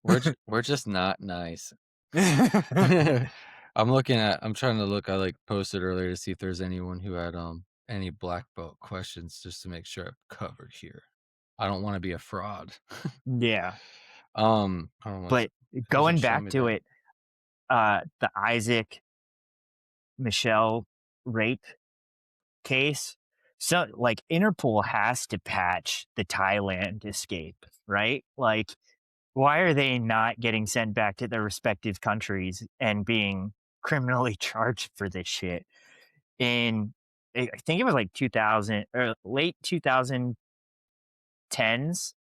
we're just not nice. Yeah, I'm trying to look, I, like, posted earlier to see if there's anyone who had, any black belt questions just to make sure I've covered here. I don't wanna be a fraud. Hold on one but sec. It doesn't going show back me to the it, the Isaac Michelle rape case. So, like, Interpol has to patch the Thailand escape, right? Like, why are they not getting sent back to their respective countries and being criminally charged for this shit? In I think it was like 2000 or late 2010s.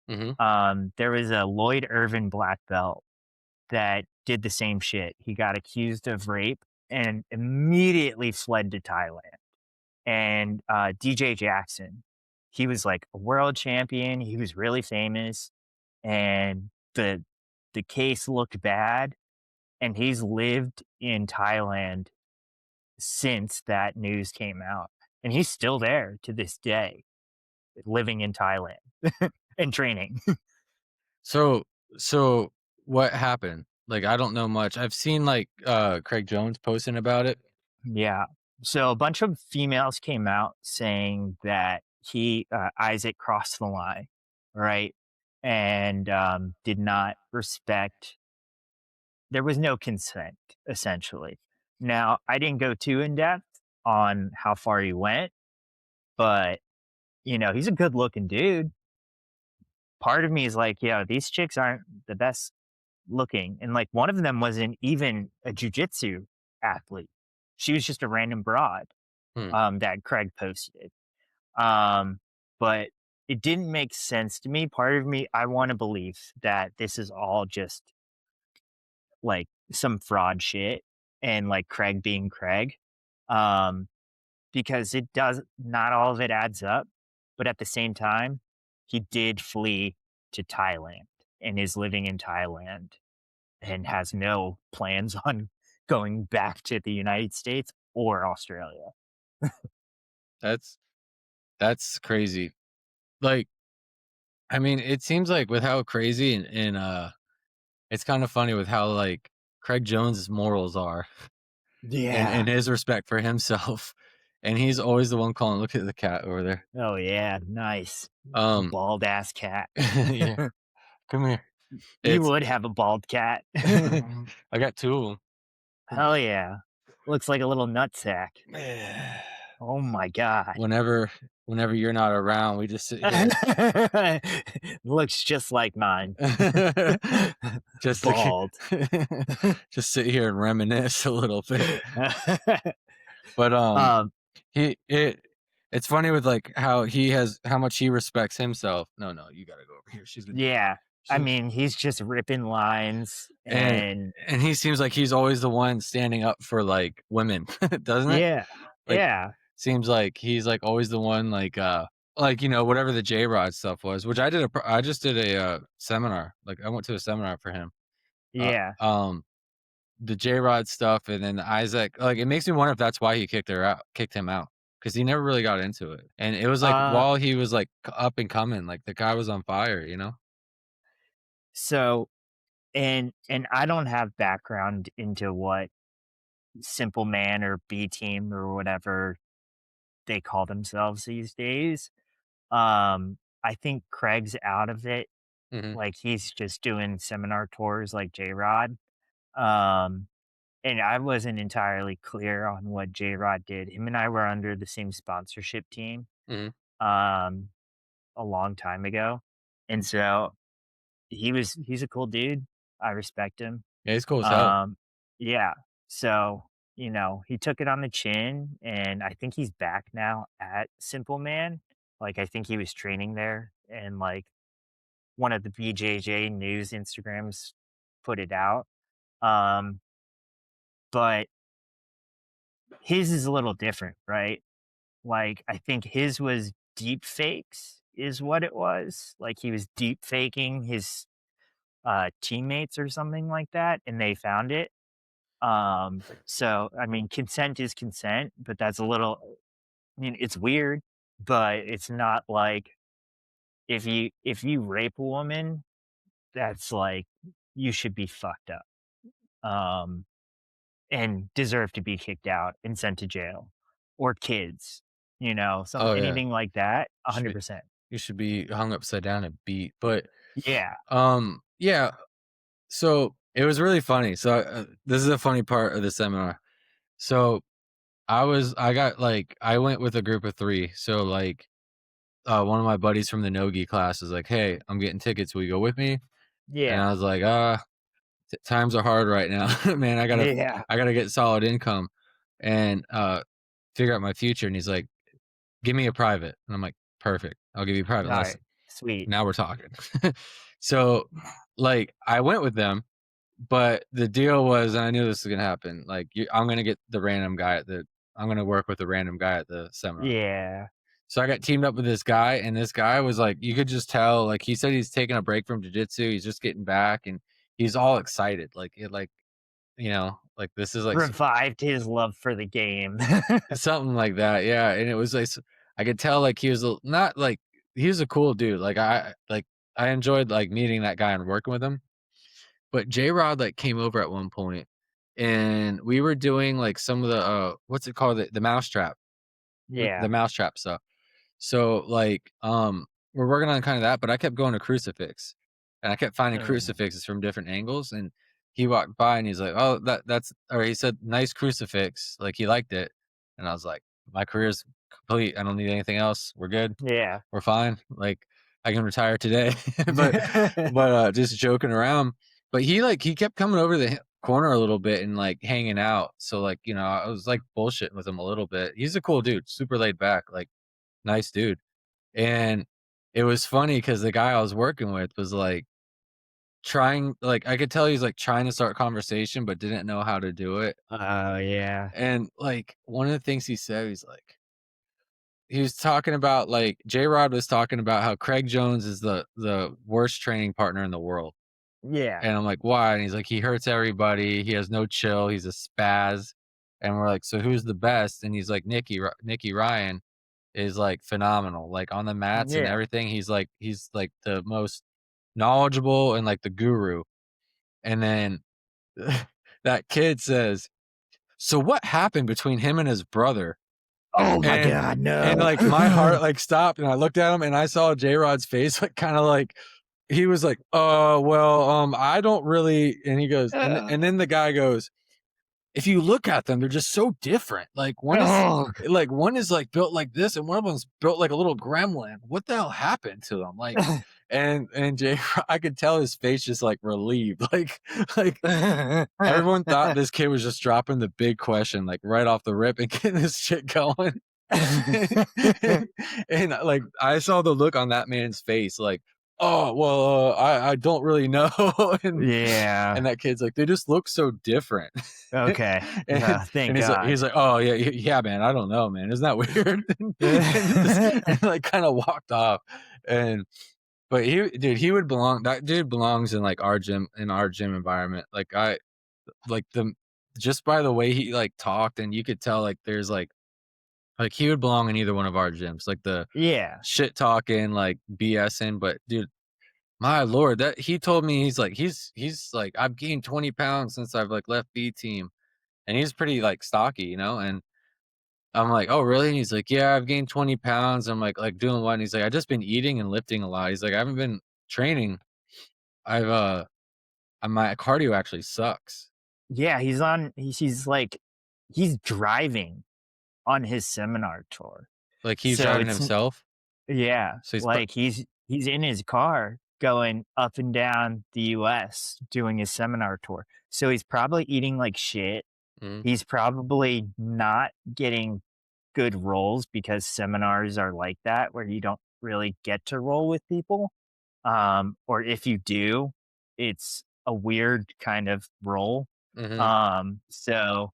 Mhm. There was a Lloyd Irvin black belt that did the same shit. He got accused of rape and immediately fled to Thailand. And DJ Jackson, he was like a world champion. He was really famous, and the case looked bad. And he's lived in Thailand since that news came out, and he's still there to this day, living in Thailand and training. So so what happened? Like, I don't know much. I've seen, like, Craig Jones posting about it. Yeah. So a bunch of females came out saying that Isaac crossed the line, right? And did not respect, there was no consent, essentially. Now, I didn't go too in depth on how far he went, but, he's a good looking dude. Part of me is like, yeah, these chicks aren't the best looking. And like one of them wasn't even a jujitsu athlete. She was just a random broad Hmm. that Craig posted. Um, but it didn't make sense to me. Part of me, I want to believe that this is all just like some fraud shit and like Craig being Craig. Um, because it does not all of it adds up. But at the same time, he did flee to Thailand and is living in Thailand and has no plans on going back to the United States or Australia. That's that's crazy. Like, I mean, it seems like with how crazy and it's kind of funny with how like Craig Jones's morals are and Yeah. his respect for himself. And he's always the one calling, look at the cat over there. Oh, yeah, nice. Um Bald ass cat. yeah, come here. You It's would have a bald cat. I got 2 of Hell yeah. Looks like a little nutsack. them. Oh my god. Whenever you're not around, we just sit here. Looks just like mine. Just to Bald. just sit here and reminisce a little bit. But, Um, he it's funny with, like, how much he respects himself. No, no, you gotta go over here. yeah. I She's mean, he's just ripping lines and and and he seems like he's always the one standing up for, like, women, doesn't it? yeah. Like, Yeah. seems like he's, like, always the one, like, whatever the J-Rod stuff was, which I just did a, seminar, like, I went to a seminar for him. Uh, Yeah. um, the J-Rod stuff and then the Isaac, like, it makes me wonder if that's why he kicked him out, because he never really got into it, and it was, like, Uh, while he was, like, up and coming, like, the guy was on fire, you know? so and I don't have background into what Simple Man or B Team or whatever they call themselves these days. I think Craig's out of it. Mhm, Like he's just doing seminar tours like J-Rod. Um, and I wasn't entirely clear on what J-Rod did. Him and I were under the same sponsorship team mhm. um a long time ago. And so he's a cool dude. I respect him. Yeah, he's cool as hell. Um, yeah. So, he took it on the chin and I think he's back now at Simple Man. Like I think he was training there and like one of the BJJ news Instagrams put it out. Um, but his is a little different, right? Like I think his was deep fakes is what it was. Like he was deep faking his teammates or something like that and they found it. So I mean, consent is consent, but that's a little I mean, it's weird, but it's not like if you rape a woman, that's like you should be fucked up. Um, and deserve to be kicked out and sent to jail or kids, some Oh, yeah. anything like that, Should be 100%. you should be hung upside down and beat, but, Yeah. yeah, so it was really funny. So, this is a funny part of the seminar. So, I went with a group of 3. So, like, one of my buddies from the Nogi class was like, "Hey, I'm getting tickets. Will you go with me?" And Yeah. I was like, times are hard right now, man. Yeah. I gotta get solid income and, figure out my future." And he's like, "Give me a private." And I'm like, "Perfect. I'll give you a private Alright. lesson. Sweet. Now we're talking." So, like, I went with them, but the deal was, and I knew this was gonna happen, like, I'm gonna get the random guy I'm gonna work with a random guy at the seminar. Yeah. So I got teamed up with this guy, and this guy was like, you could just tell, like, he said he's taking a break from jiu-jitsu, he's just getting back, and he's all excited, like, this is, like, Revived his love for the game. something like that, yeah, and it was, like, I could tell, like, he was a not, like he was a cool dude, I enjoyed, like, meeting that guy and working with him, but J-Rod, like, came over at one point, and we were doing, like, some of the, what's it called? The mousetrap. The Yeah. mousetrap stuff. So, like, we're working on kind of that, but I kept going to crucifix, and I kept finding Mm. crucifixes from different angles, and he walked by and he's like, "Oh, that's," or he said, "Nice crucifix," like, he liked it, and I was like, "My career's complete. I don't need anything else. We're good. Yeah. We're fine. Like, I can retire today." But just joking around. But he kept coming over the corner a little bit and, like, hanging out. So, like, I was, like, bullshitting with him a little bit. He's a cool dude, super laid back, like, nice dude. And it was funny because the guy I was working with was, like, I could tell he's, like, trying to start conversation, but didn't know how to do it. Oh, yeah. And, like, one of the things he said, he was talking about, like J-Rod was talking about how Craig Jones is the worst training partner in the world, Yeah. and I'm like, "Why?" And he's like, "He hurts everybody, he has no chill, he's a spaz," and we're like, "So who's the best?" And he's like, Nicky Ryan is, like, phenomenal, like, on the mats and Yeah. everything, he's, like, the most knowledgeable and, like, the guru, and then that kid says, "So what happened between him and his brother?" Oh my And god, and, no. like, my heart, like, stopped, and I looked at him, and I saw J-Rod's face, like, kinda like he was like, well, I don't really," and he goes and then the guy goes, "If you look at them, they're just so different, Oh. one is, like, built like this, and one of them's built like a little gremlin. What the hell happened to them?" Like, and J I could tell his face just, like, relieved, like, everyone thought this kid was just dropping the big question, like, right off the rip and getting this shit going. And, like, I saw the look on that man's face, like, "Oh, well, I don't really know," and Yeah. and that kid's like, "They just look so different." Okay. And Thank he's like God. "Oh, yeah, yeah, man, I don't know, man. Isn't that weird?" And, like, kinda walked off, and but he would belong that dude belongs in, like, our gym environment. Like, the just by the way he, like, talked, and you could tell, like, there's, like, he would belong in either one of our gyms, like, the Yeah. shit talking, like, BSing, but dude, my lord, that he told me he's like, "I've gained 20 pounds since I've, like, left B team," and he's pretty, like, stocky, and I'm like, "Oh, really?" And he's like, "Yeah, I've gained 20 pounds." I'm like, "Doing what?" And he's like, "I've just been eating and lifting a lot." He's like, "I haven't been training. I've, my cardio actually sucks." Yeah, he's like he's driving on his seminar tour. Like, he's So driving it's himself, yeah, so he's like he's in his car going up and down the US doing his seminar tour. So he's probably eating like shit. mhm, He's probably not getting good roles because seminars are like that where you don't really get to roll with people. Or if you do, it's a weird kind of role. mhm. So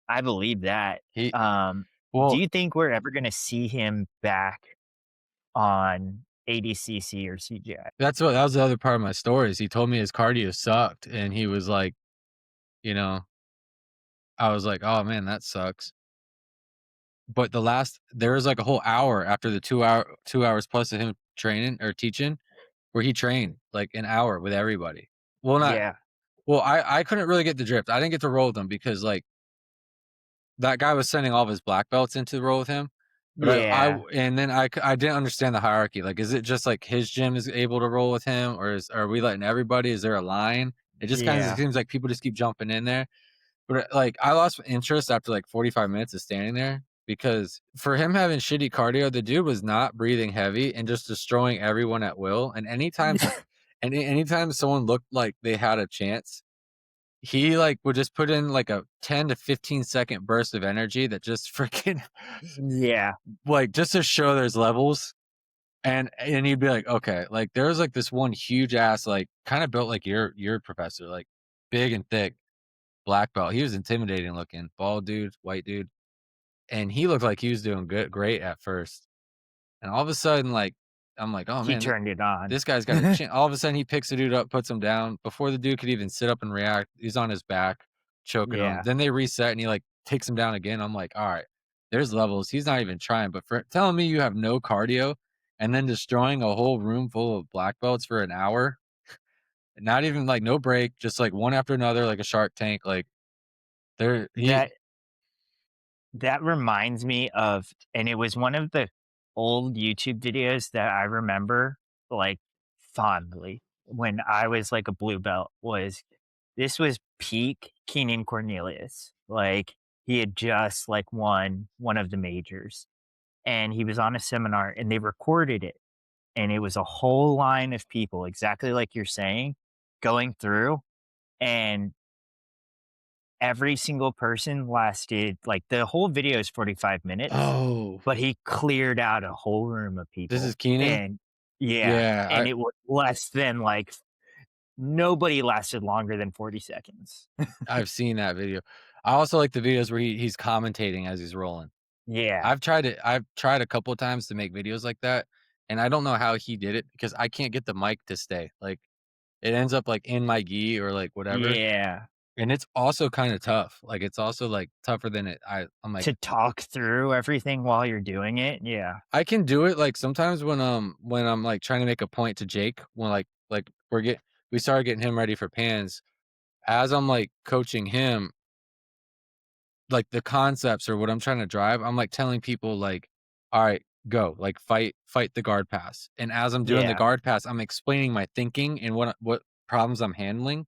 I believe that. He Um, do well, you think we're ever gonna see him back on ADCC or CGI? that was the other part of my story is he told me his cardio sucked, and he was like, you know I was like, "Oh, man, that sucks." But there was, like, a whole hour after the 2 hours plus of him training or teaching where he trained, like, an hour with everybody. Well, not Yeah, well, I couldn't really get the drift. I didn't get to roll with him because, like, that guy was sending all of his black belts in to roll with him, but yeah, and then I didn't understand the hierarchy. Like, is it just, like, his gym is able to roll with him, or are we letting everybody? Is there a line? It just kinda yeah, seems like people just keep jumping in there. But, like, I lost interest after, like, 45 minutes of standing there because for him having shitty cardio, the dude was not breathing heavy and just destroying everyone at will, and anytime someone looked like they had a chance, he, like, would just put in, like, a 10 to 15-second burst of energy that just freaking yeah. like, just to show there's levels, and he'd be like, "Okay." Like, there was, like, this one huge ass, like, kinda built like your professor, like, big and thick. Black belt. He was intimidating looking, bald dude, white dude, and he looked like he was doing great at first. And all of a sudden, like, I'm like, "Oh, He man, turned it on. this guy's got a chin." All of a sudden, he picks the dude up, puts him down. Before the dude could even sit up and react, he's on his back, choking him. Yeah, Then they reset, and he, like, takes him down again. I'm like, "Alright, there's levels." He's not even trying, but for telling me you have no cardio and then destroying a whole room full of black belts for an hour, not even, like, no break, just, like, one after another, like a Shark Tank, like, there he that that reminds me of and it was one of the old YouTube videos that I remember, like, fondly when I was, like, a blue belt was this was peak Keenan Cornelius. Like, he had just, like, won one of the majors, and he was on a seminar, and they recorded it, and it was a whole line of people, exactly like you're saying, going through, and every single person lasted like, the whole video is 45 minutes, Oh, but he cleared out a whole room of this is people, Keenan? and yeah, Yeah, and it was less than, like nobody lasted longer than 40 seconds. I've seen that video. I also like the videos where he's commentating as he's rolling. Yeah. I've tried a couple of times to make videos like that, and I don't know how he did it because I can't get the mic to stay, like, it ends up, like, in my gi or, like, whatever, Yeah. and it's also kinda tough, like, it's also, like, tougher than I'm like To talk through everything while you're doing it. Yeah. I can do it, like, sometimes when I'm, like, trying to make a point to Jake, when, we started getting him ready for pans, as I'm, like, coaching him, like, the concepts or what I'm trying to drive, I'm, like, telling people, like, "Alright, go, like, fight the guard pass," and as I'm doing the Yeah. guard pass, I'm explaining my thinking and what problems I'm handling,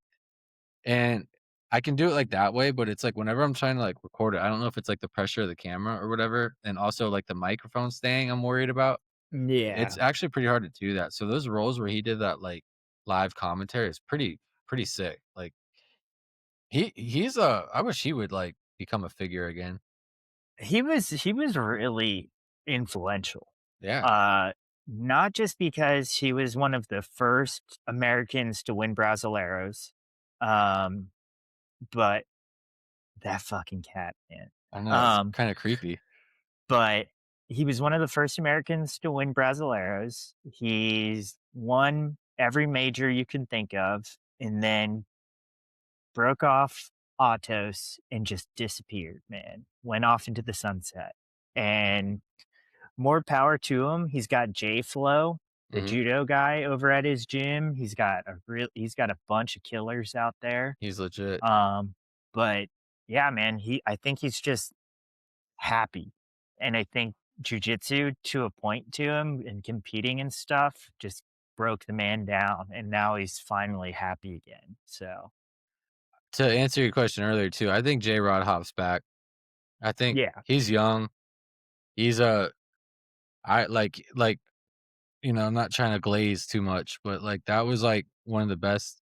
and I can do it, like, that way, but it's, like, whenever I'm trying to, like, record it, I don't know if it's, like, the pressure of the camera or whatever, and also, like, the microphone staying I'm worried about. It's Yeah. actually pretty hard to do that, so those roles where he did that, like, live commentary is pretty sick, like, I wish he would, like, become a figure again. He was really influential. Yeah, Uh, Not just because he was one of the first Americans to win Brasileiros, um, but that fucking cat, man. I know, it's Um, kinda creepy. but he was one of the first Americans to win Brasileiros. He's won every major you can think of, and then broke off Autos and just disappeared, man. Went off into the sunset. And more power to him. He's got J Flow, the Mhm. judo guy over at his gym. He's got a bunch of killers out there. He's legit. Um, but yeah, man, I think he's just happy. And I think jujitsu to a point to him and competing and stuff just broke the man down and now he's finally happy again. So To answer your question earlier too, I think J-Rod hops back. I think yeah, he's young. He's a I I'm not trying to glaze too much, but, like, that was, like, one of the best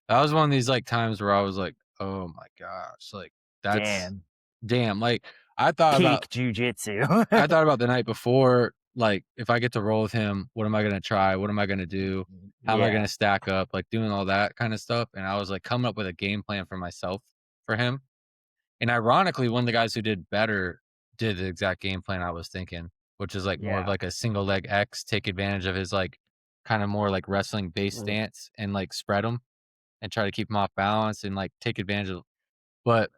that was one of these, like, times where I was like, "Oh my gosh," like, that's damn. damn, like, I thought about Peak jujitsu. I thought about the night before, like, if I get to roll with him, what am I gonna try? What am I gonna do? How am I Yeah. gonna stack up? Like, doing all that kinda stuff, and I was, like, coming up with a game plan for myself for him, and ironically, one of the guys who did better did the exact game plan I was thinking, which is, like, more of, Yeah. like, a single leg X, take advantage of his, like, kinda more, like, wrestling base stance and, like, spread him and try to keep him off balance and, like, take advantage of but,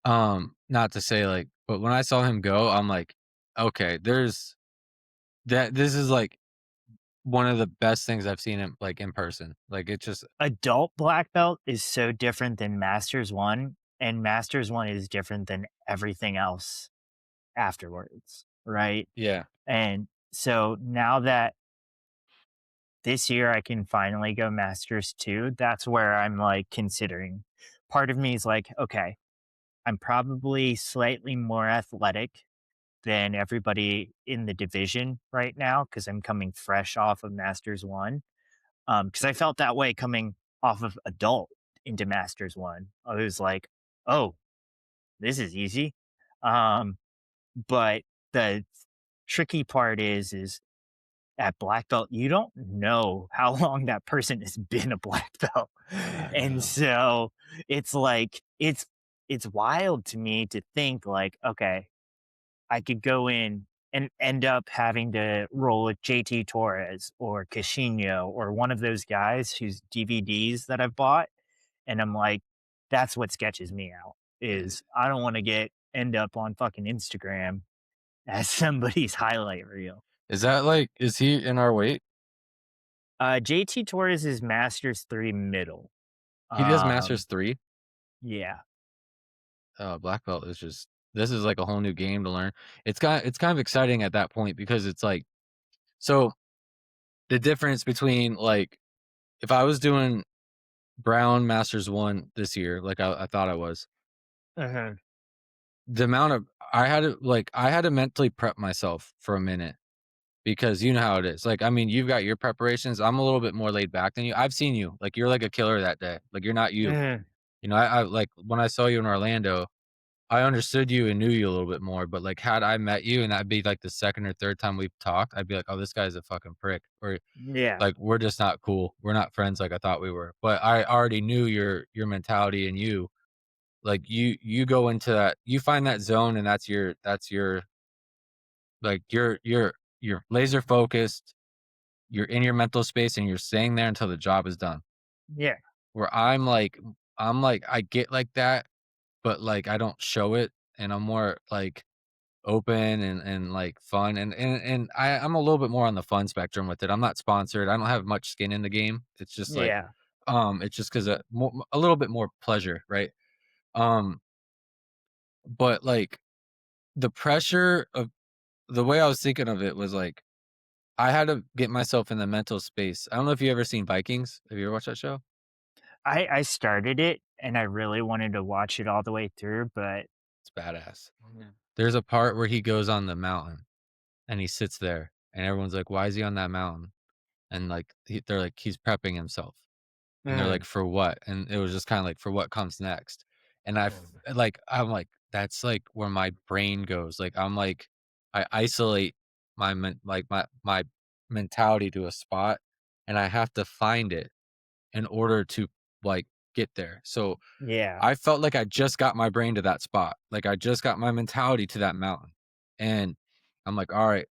not to say, like but when I saw him go, I'm like, "Okay, this is, like, one of the best things I've seen him, like, in person." Like, it's just Adult black belt is so different than Masters 1, and Masters 1 is different than everything else afterwards, right? yeah. And so now that this year I can finally go Masters 2, that's where I'm, like, considering. Part of me is like, "Okay, I'm probably slightly more athletic than everybody in the division right now because 'cause I'm coming fresh off of Masters 1." Because I felt that way coming off of adult into Masters 1. I was like, "Oh, this is easy." Um, but the tricky part is at black belt, you don't know how long that person has been a black belt. I And know. so it's like it's wild to me to think like, okay, I could go in and end up having to roll with JT Torres or Casino or one of those guys whose DVDs that I've bought. And I'm like, that's what sketches me out Is is I don't want to get end up on fucking Instagram as somebody's highlight reel. is that, like is he in our weight? JT Torres is Masters 3 middle. He does Masters Um, 3? yeah. Oh, black belt is just this is, like, a whole new game to learn. It's kind of exciting at that point because it's, like so, the difference between, like, if I was doing Brown Masters 1 this year, like I thought I was, Uh-huh. the amount of I had to mentally prep myself for a minute because you know how it is. Like, I mean, you've got your preparations. I'm a little bit more laid back than you. I've seen you. Like, you're like a killer that day. Like, you're not you. Uh-huh. You know, I like when I saw you in Orlando, I understood you and knew you a little bit more. But like, had I met you and that'd be like the second or third time we've talked, I'd be like, oh, this guy's a fucking prick. Or Yeah. like, we're just not cool. We're not friends like I thought we were. But I already knew your mentality and you. Like, you go into that you find that zone, and that's your like, you're laser focused, you're in your mental space, and you're staying there until the job is done. Yeah. Where I get like that, but, like, I don't show it, and I'm more, like, open and, like, fun, and I'm a little bit more on the fun spectrum with it. I'm not sponsored, I don't have much skin in the game. It's just, like, Yeah. it's just 'cause, a little bit more pleasure, right? Um, but, like, the pressure of the way I was thinking of it was, like, I had to get myself in the mental space. I don't know if you ever seen Vikings. Have you ever watched that show? I started it and I really wanted to watch it all the way through, but It's badass. There's a part where he goes on the mountain, and he sits there, and everyone's like, "Why is he on that mountain?" And, like, they're like, "He's prepping himself." And they're like, mm, "For what?" And it was just kinda like, "For what comes next?" And I'm like, that's, like, where my brain goes. Like, I isolate my mentality to a spot, and I have to find it in order to, like, get there. So, yeah, I felt like I just got my brain to that spot. Like, I just got my mentality to that mountain. And I'm like, "Alright,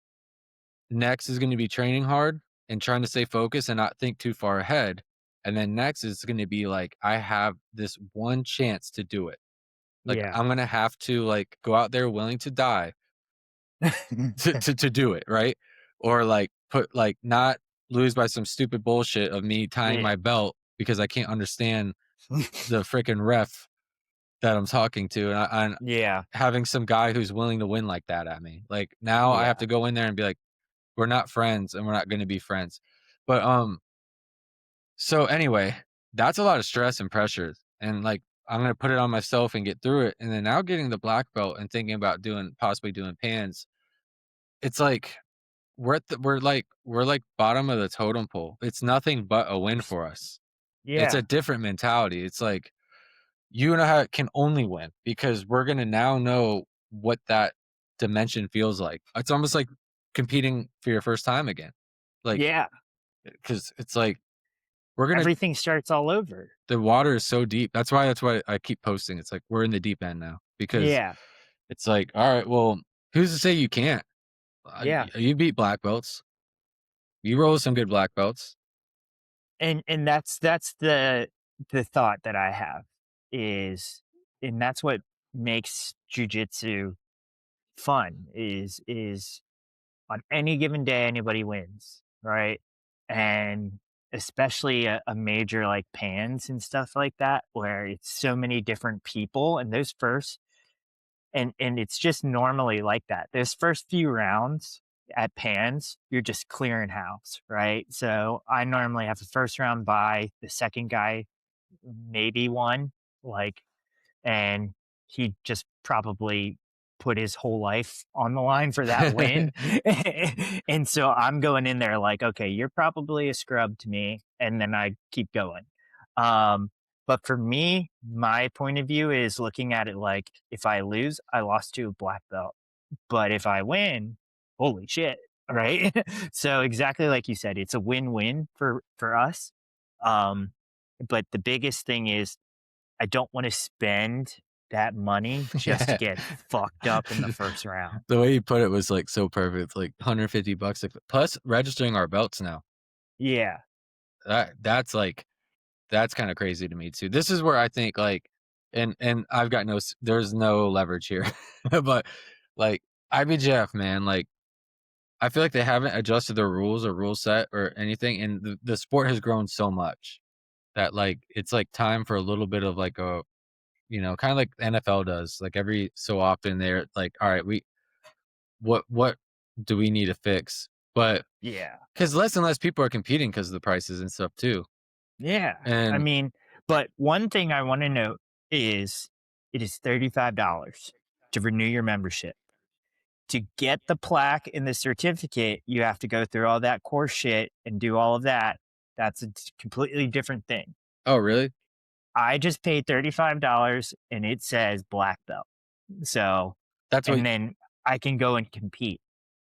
next is gonna be training hard and trying to stay focused and not think too far ahead, and then next is gonna be, like, I have this one chance to do it. Like, yeah, I'm gonna have to, like, go out there willing to die to do it, right? Or, like, not lose by some stupid bullshit of me tying yeah, my belt because I can't understand the fricking ref that I'm talking to, and yeah, having some guy who's willing to win like that at me. Like, now I have yeah, to go in there and be like, "We're not friends, and we're not gonna be friends." But, so anyway, that's a lot of stress and pressure, and, like, I'm gonna put it on myself and get through it, and then now getting the black belt and thinking about possibly doing pans, it's like, we're like bottom of the totem pole. It's nothing but a win for us. It's a yeah, different mentality. It's like, you and I can only win because we're gonna now know what that dimension feels like. It's almost like competing for your first time again. Like, yeah. because it's like, we're gonna Everything starts all over. the water is so deep. That's why I keep posting. It's like, we're in the deep end now because Yeah, it's like, all right, well, who's to say you can't? yeah. You beat black belts. You roll some good black belts. And that's the thought that I have is, and that's what makes jujitsu fun is on any given day anybody wins, right? And especially a major like pans and stuff like that, where it's so many different people and those first and it's just normally like that. Those first few rounds at pans, you're just clearing house, right? So I normally have the first round by the second guy maybe won, like, and he just probably put his whole life on the line for that win. And so I'm going in there like, okay, you're probably a scrub to me. And then I keep going. Um, but for me, my point of view is looking at it like if I lose, I lost to a black belt. But if I win, holy shit. Right. So exactly like you said, it's a win-win for us. Um, but the biggest thing is I don't wanna spend that money just to Yeah. get fucked up in the first round. The way you put it was, like, so perfect, like, $150, like, plus registering our belts now. Yeah, Like, that's kinda crazy to me too. This is where I think, like, and I've got there's no leverage here, but, like, IBJF, man, like, I feel like they haven't adjusted their rules or rule set or anything, and the sport has grown so much that, like, it's, like, time for a little bit of, like, a kinda like the NFL does, like, every so often they're like, "Alright, what do we need to fix?" But yeah, because less and less people are competing because of the prices and stuff too, yeah. I and mean, but one thing I wanna note is it is $35 to renew your membership. To get the plaque and the certificate, you have to go through all that course shit and do all of that. That's a completely different thing. Oh, really? I just paid $35 and it says black belt. So, That's what and then I can go and compete.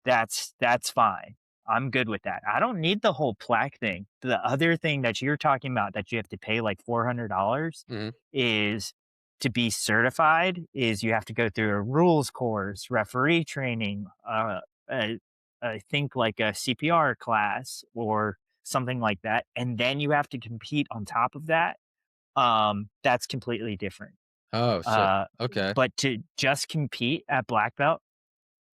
That's fine. I'm good with that. I don't need the whole plaque thing. The other thing that you're talking about that you have to pay like $400 Mhm. is to be certified is you have to go through a rules course, referee training, a, I think like a CPR class or something like that, and then you have to compete on top of that. That's completely different. Oh, so Uh, okay. but to just compete at black belt,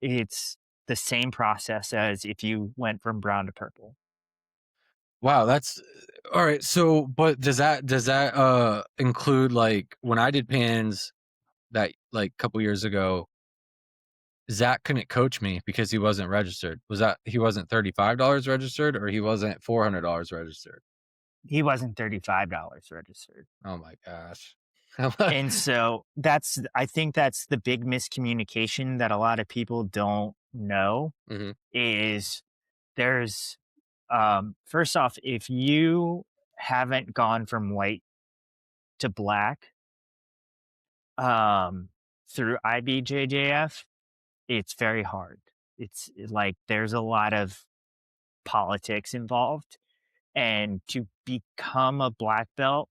it's the same process as if you went from brown to purple. Wow, that's all right. So, but does that include like when I did pans that like a couple years ago, Zach couldn't coach me because he wasn't registered. Was that he wasn't $35 registered or he wasn't $400 registered? He wasn't $35 registered. Oh my gosh. And so that's I think that's the big miscommunication that a lot of people don't know Mhm, is there's first off, if you haven't gone from white to black um through IBJJF, it's very hard. Like there's a lot of politics involved. And to become a black belt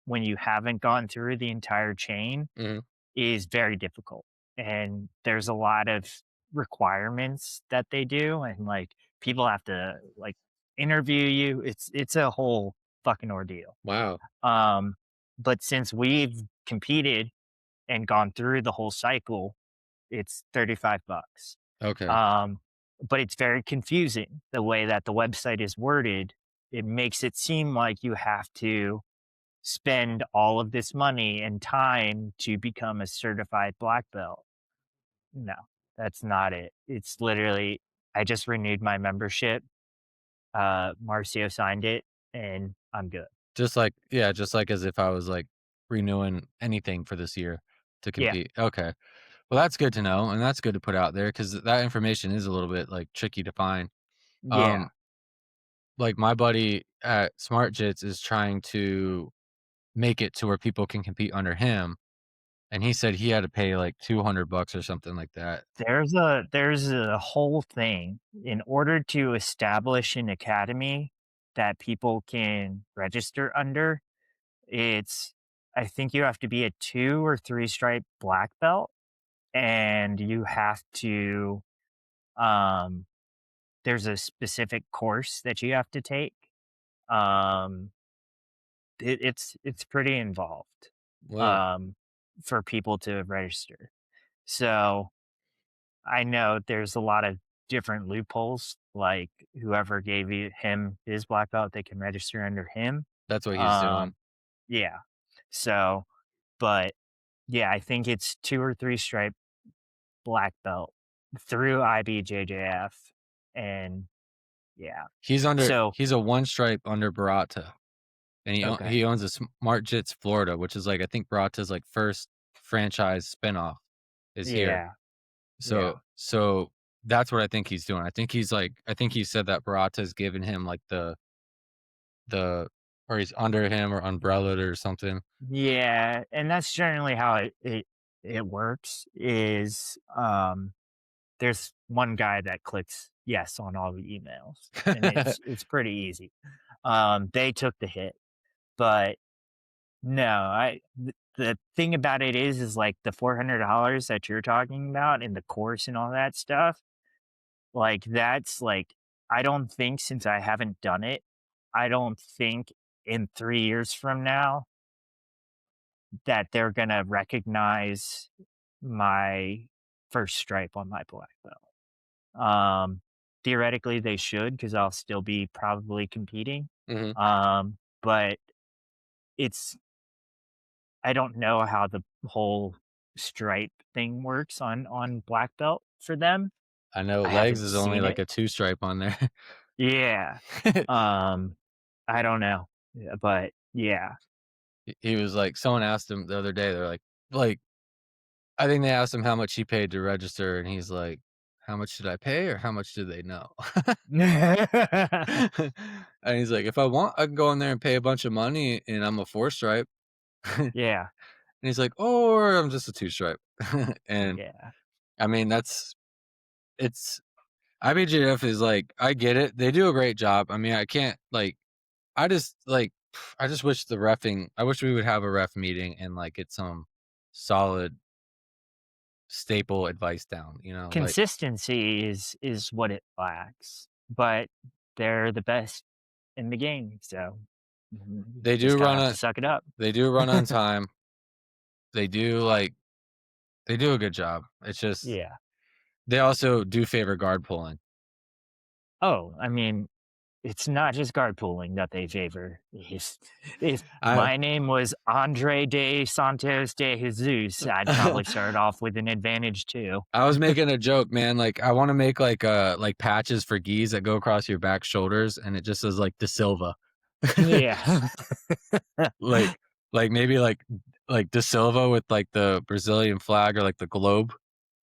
when you haven't gone through the entire chain mhm. is very difficult. And there's a lot of requirements that they do. And like people have to like interview you. It's a whole fucking ordeal. Wow. Um, but since we've competed and gone through the whole cycle, it's 35 bucks. Okay. Um, but it's very confusing the way that the website is worded. It makes it seem like you have to spend all of this money and time to become a certified black belt. No, that's not it. It's literally, I just renewed my membership. Marcio signed it and I'm good. Just like yeah, just like as if I was like renewing anything for this year to Yeah. compete. Okay. Well, that's good to know, and that's good to put out there because that information is a little bit like tricky to find. Yeah. Um, like my buddy at Smart Jits is trying to make it to where people can compete under him, and he said he had to pay like 200 bucks or something like that. There's a whole thing in order to establish an academy that people can register under. It's I think you have to be a 2 or 3 stripe black belt, and you have to, um there's a specific course that you have to take. Um, it's pretty involved, Wow, um, for people to register. So, I know there's a lot of different loopholes, like whoever gave him his black belt, they can register under him. that's what he's doing. Um, yeah. So, but yeah, I think it's 2 or 3 stripe black belt through IBJJF, and yeah. So He's a one stripe under Barata, and okay. he owns a Smart Jits Florida, which is like I think Barata's like first franchise spinoff is here. Yeah, yeah. So that's what I think he's doing. I think he said that Barata's given him like the or he's under him or umbrellaed or something. Yeah, and that's generally how it works is, there's one guy that clicks yes on all the emails, and it's pretty easy. They took the hit, but no, the thing about it is like the $400 that you're talking about and the course and all that stuff, like, that's, like I don't think since I haven't done it, I don't think in 3 years from now that they're gonna recognize my first stripe on my black belt. Theoretically, they should because 'cause I'll still be probably competing, Mhm. but it's I don't know how the whole stripe thing works on black belt for them. I know I legs haven't is only seen like it. a two stripe on there. Yeah. Um, I don't know. Yeah, but yeah. He was like someone asked him the other day, they're like, I think they asked him how much he paid to register, and he's like, "How much did I pay or how much do they know?" And he's like, "If I want, I can go in there and pay a bunch of money, and I'm a 4 stripe." And Yeah, he's like, "Or I'm just a 2 stripe." And, yeah, I mean, it's IBJF is like I get it, they do a great job, I mean, I can't, like I just, like I just wish the reffing I wish we would have a ref meeting and, like, get some solid staple advice down, you know, like Consistency is what it lacks, but they're the best in the game, so you they just do gotta run have to a suck it up. they do run on time. They do like they do a good job. It's just Yeah. they also do favor guard pulling. Oh, I mean, it's not just guard pooling that they favor. If I my name was Andre de Santos de Jesus, I'd probably start off with an advantage too. I was making a joke, man. Like I want to make like patches for gis that go across your back shoulders, and it just says like De Silva, Yeah. like maybe like De Silva with like the Brazilian flag or like the globe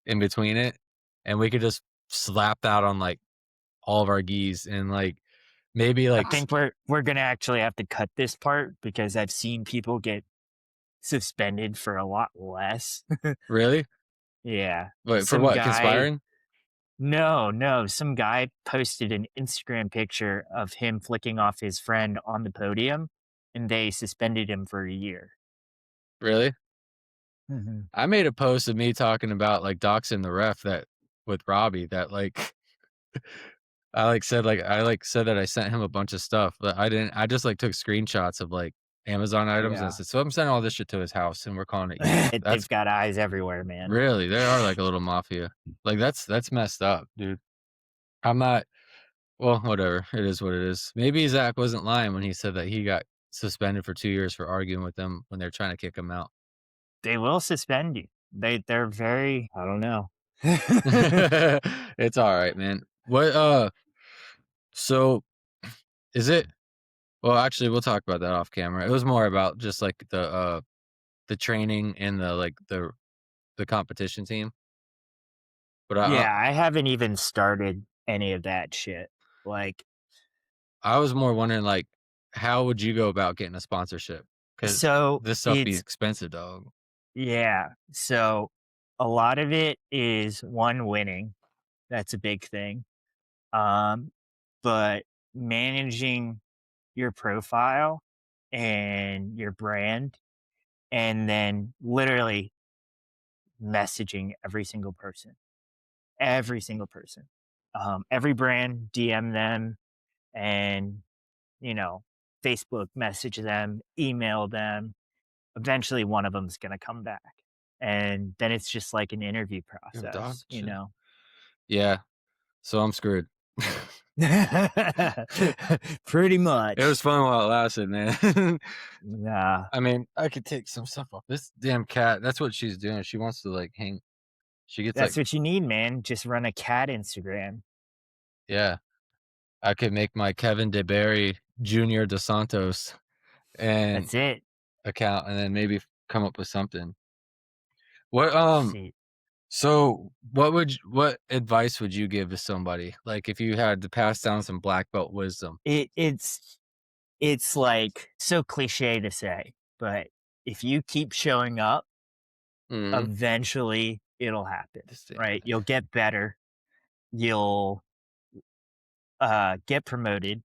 in between it, and we could just slap that on like all of our gis and like maybe I like think we're gonna actually have to cut this part because I've seen people get suspended for a lot less. really, Yeah. but for Some what guy conspiring? no, some guy posted an Instagram picture of him flicking off his friend on the podium, and they suspended him for a year. Really? Mhm. I made a post of me talking about like doxing the ref that with Robbie that like I like said that I sent him a bunch of stuff, but I didn't I just like took screenshots of like Amazon items and I Yeah. said, "So I'm sending all this shit to his house and we're calling it even." That's They've got eyes everywhere, man. really they are like a little mafia. Like that's messed up, dude. I'm not well, whatever. It is what it is. Maybe Zach wasn't lying when he said that he got suspended for 2 years for arguing with them when they're trying to kick him out. They will suspend you. They're very I don't know. It's all right, man. What so is it well actually we'll talk about that off camera. It was more about just like the training and the like the competition team. But Yeah, I haven't even started any of that shit. Like, I was more wondering like how would you go about getting a sponsorship? Cuz so this stuff be it's expensive, dog. yeah. So a lot of it is one winning. That's a big thing. Um, but managing your profile and your brand and then literally messaging every single person, every brand, DM them and, you know, Facebook message them, email them. Eventually one of them's going to come back. And then it's just like an interview Yo, dog process, you shit. know? Yeah, so I'm screwed. Pretty It was much. fun while it lasted, man. Nah, I mean, I could take some stuff off. This damn cat, that's what she's doing. She wants to like hang. She gets like, that's what you need, man. Just run a cat Instagram. yeah, I could make my Kevin DeBerry Junior Dos Santos and That's it. account, and then maybe come up with something. What See, so what advice would you give to somebody like if you had to pass down some black belt wisdom? it's like so cliche to say, but if you keep showing up, Mhm. eventually it'll happen, This damn right? thing. You'll get better. You'll get promoted,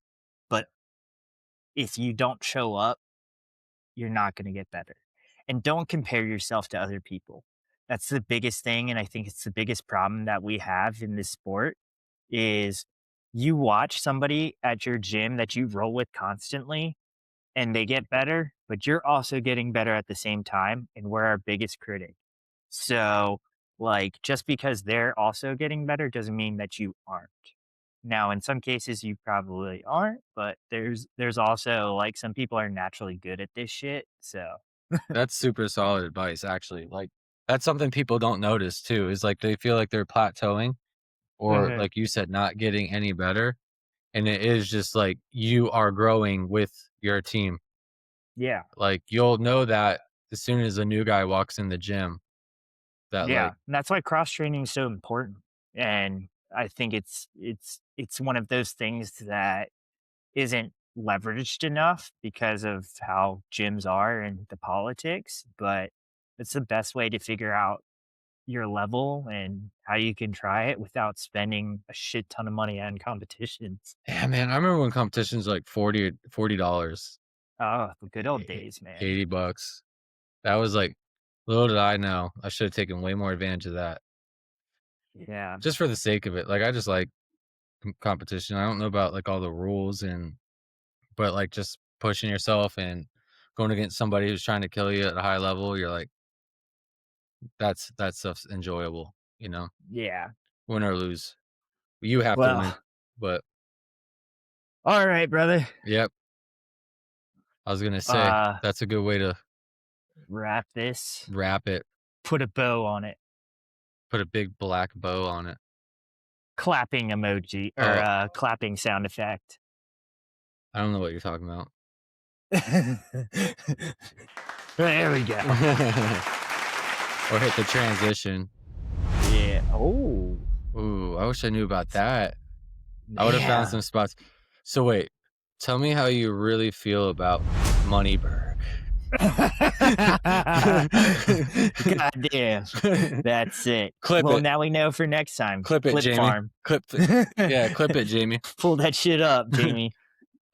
but if you don't show up, you're not going to get better. And don't compare yourself to other people. That's the biggest thing, and I think it's the biggest problem that we have in this sport is you watch somebody at your gym that you roll with constantly and they get better, but you're also getting better at the same time, and we're our biggest critic. So, like, just because they're also getting better doesn't mean that you aren't. Now, in some cases, you probably aren't, but there's also like some people are naturally good at this shit. So, That's super solid advice, actually. Like that's something people don't notice too. Is like they feel like they're plateauing, or mhm, like you said, not getting any better. And it is just like you are growing with your team. yeah, Like you'll know that as soon as a new guy walks in the gym, that yeah, like and that's why cross training is so important. And I think it's one of those things that isn't leveraged enough because of how gyms are and the politics, but it's the best way to figure out your level and how you can try it without spending a shit ton of money on competitions. yeah, man, I remember when competitions like $40. Oh, the good old days, man. $80. That was like Little did I know. I should have taken way more advantage of that. Yeah. Just for the sake of it. Like, I just like competition. I don't know about, like, all the rules but, like, just pushing yourself and going against somebody who's trying to kill you at a high level, you're like, that stuff's enjoyable, you know? Yeah. Win or lose. You have to win. Well, But, all right, brother. yep, I was gonna say, Uh, that's a good way to wrap this. wrap it. Put a bow on it. Put a big black bow on it. Clapping emoji or Oh, clapping sound effect. I don't know what you're talking about. There we go. Or hit the transition. Yeah. Oh. Ooh, I wish I knew about that. I would have found Yeah. some spots. So wait, tell me how you really feel about Moneyberg. God damn. That's it. Clip Well, it. now we know for next time. Clip it, Flip Jamie. farm. Clip it. Yeah, clip it, Jamie. Pull that shit up, Jamie.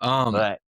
Um, But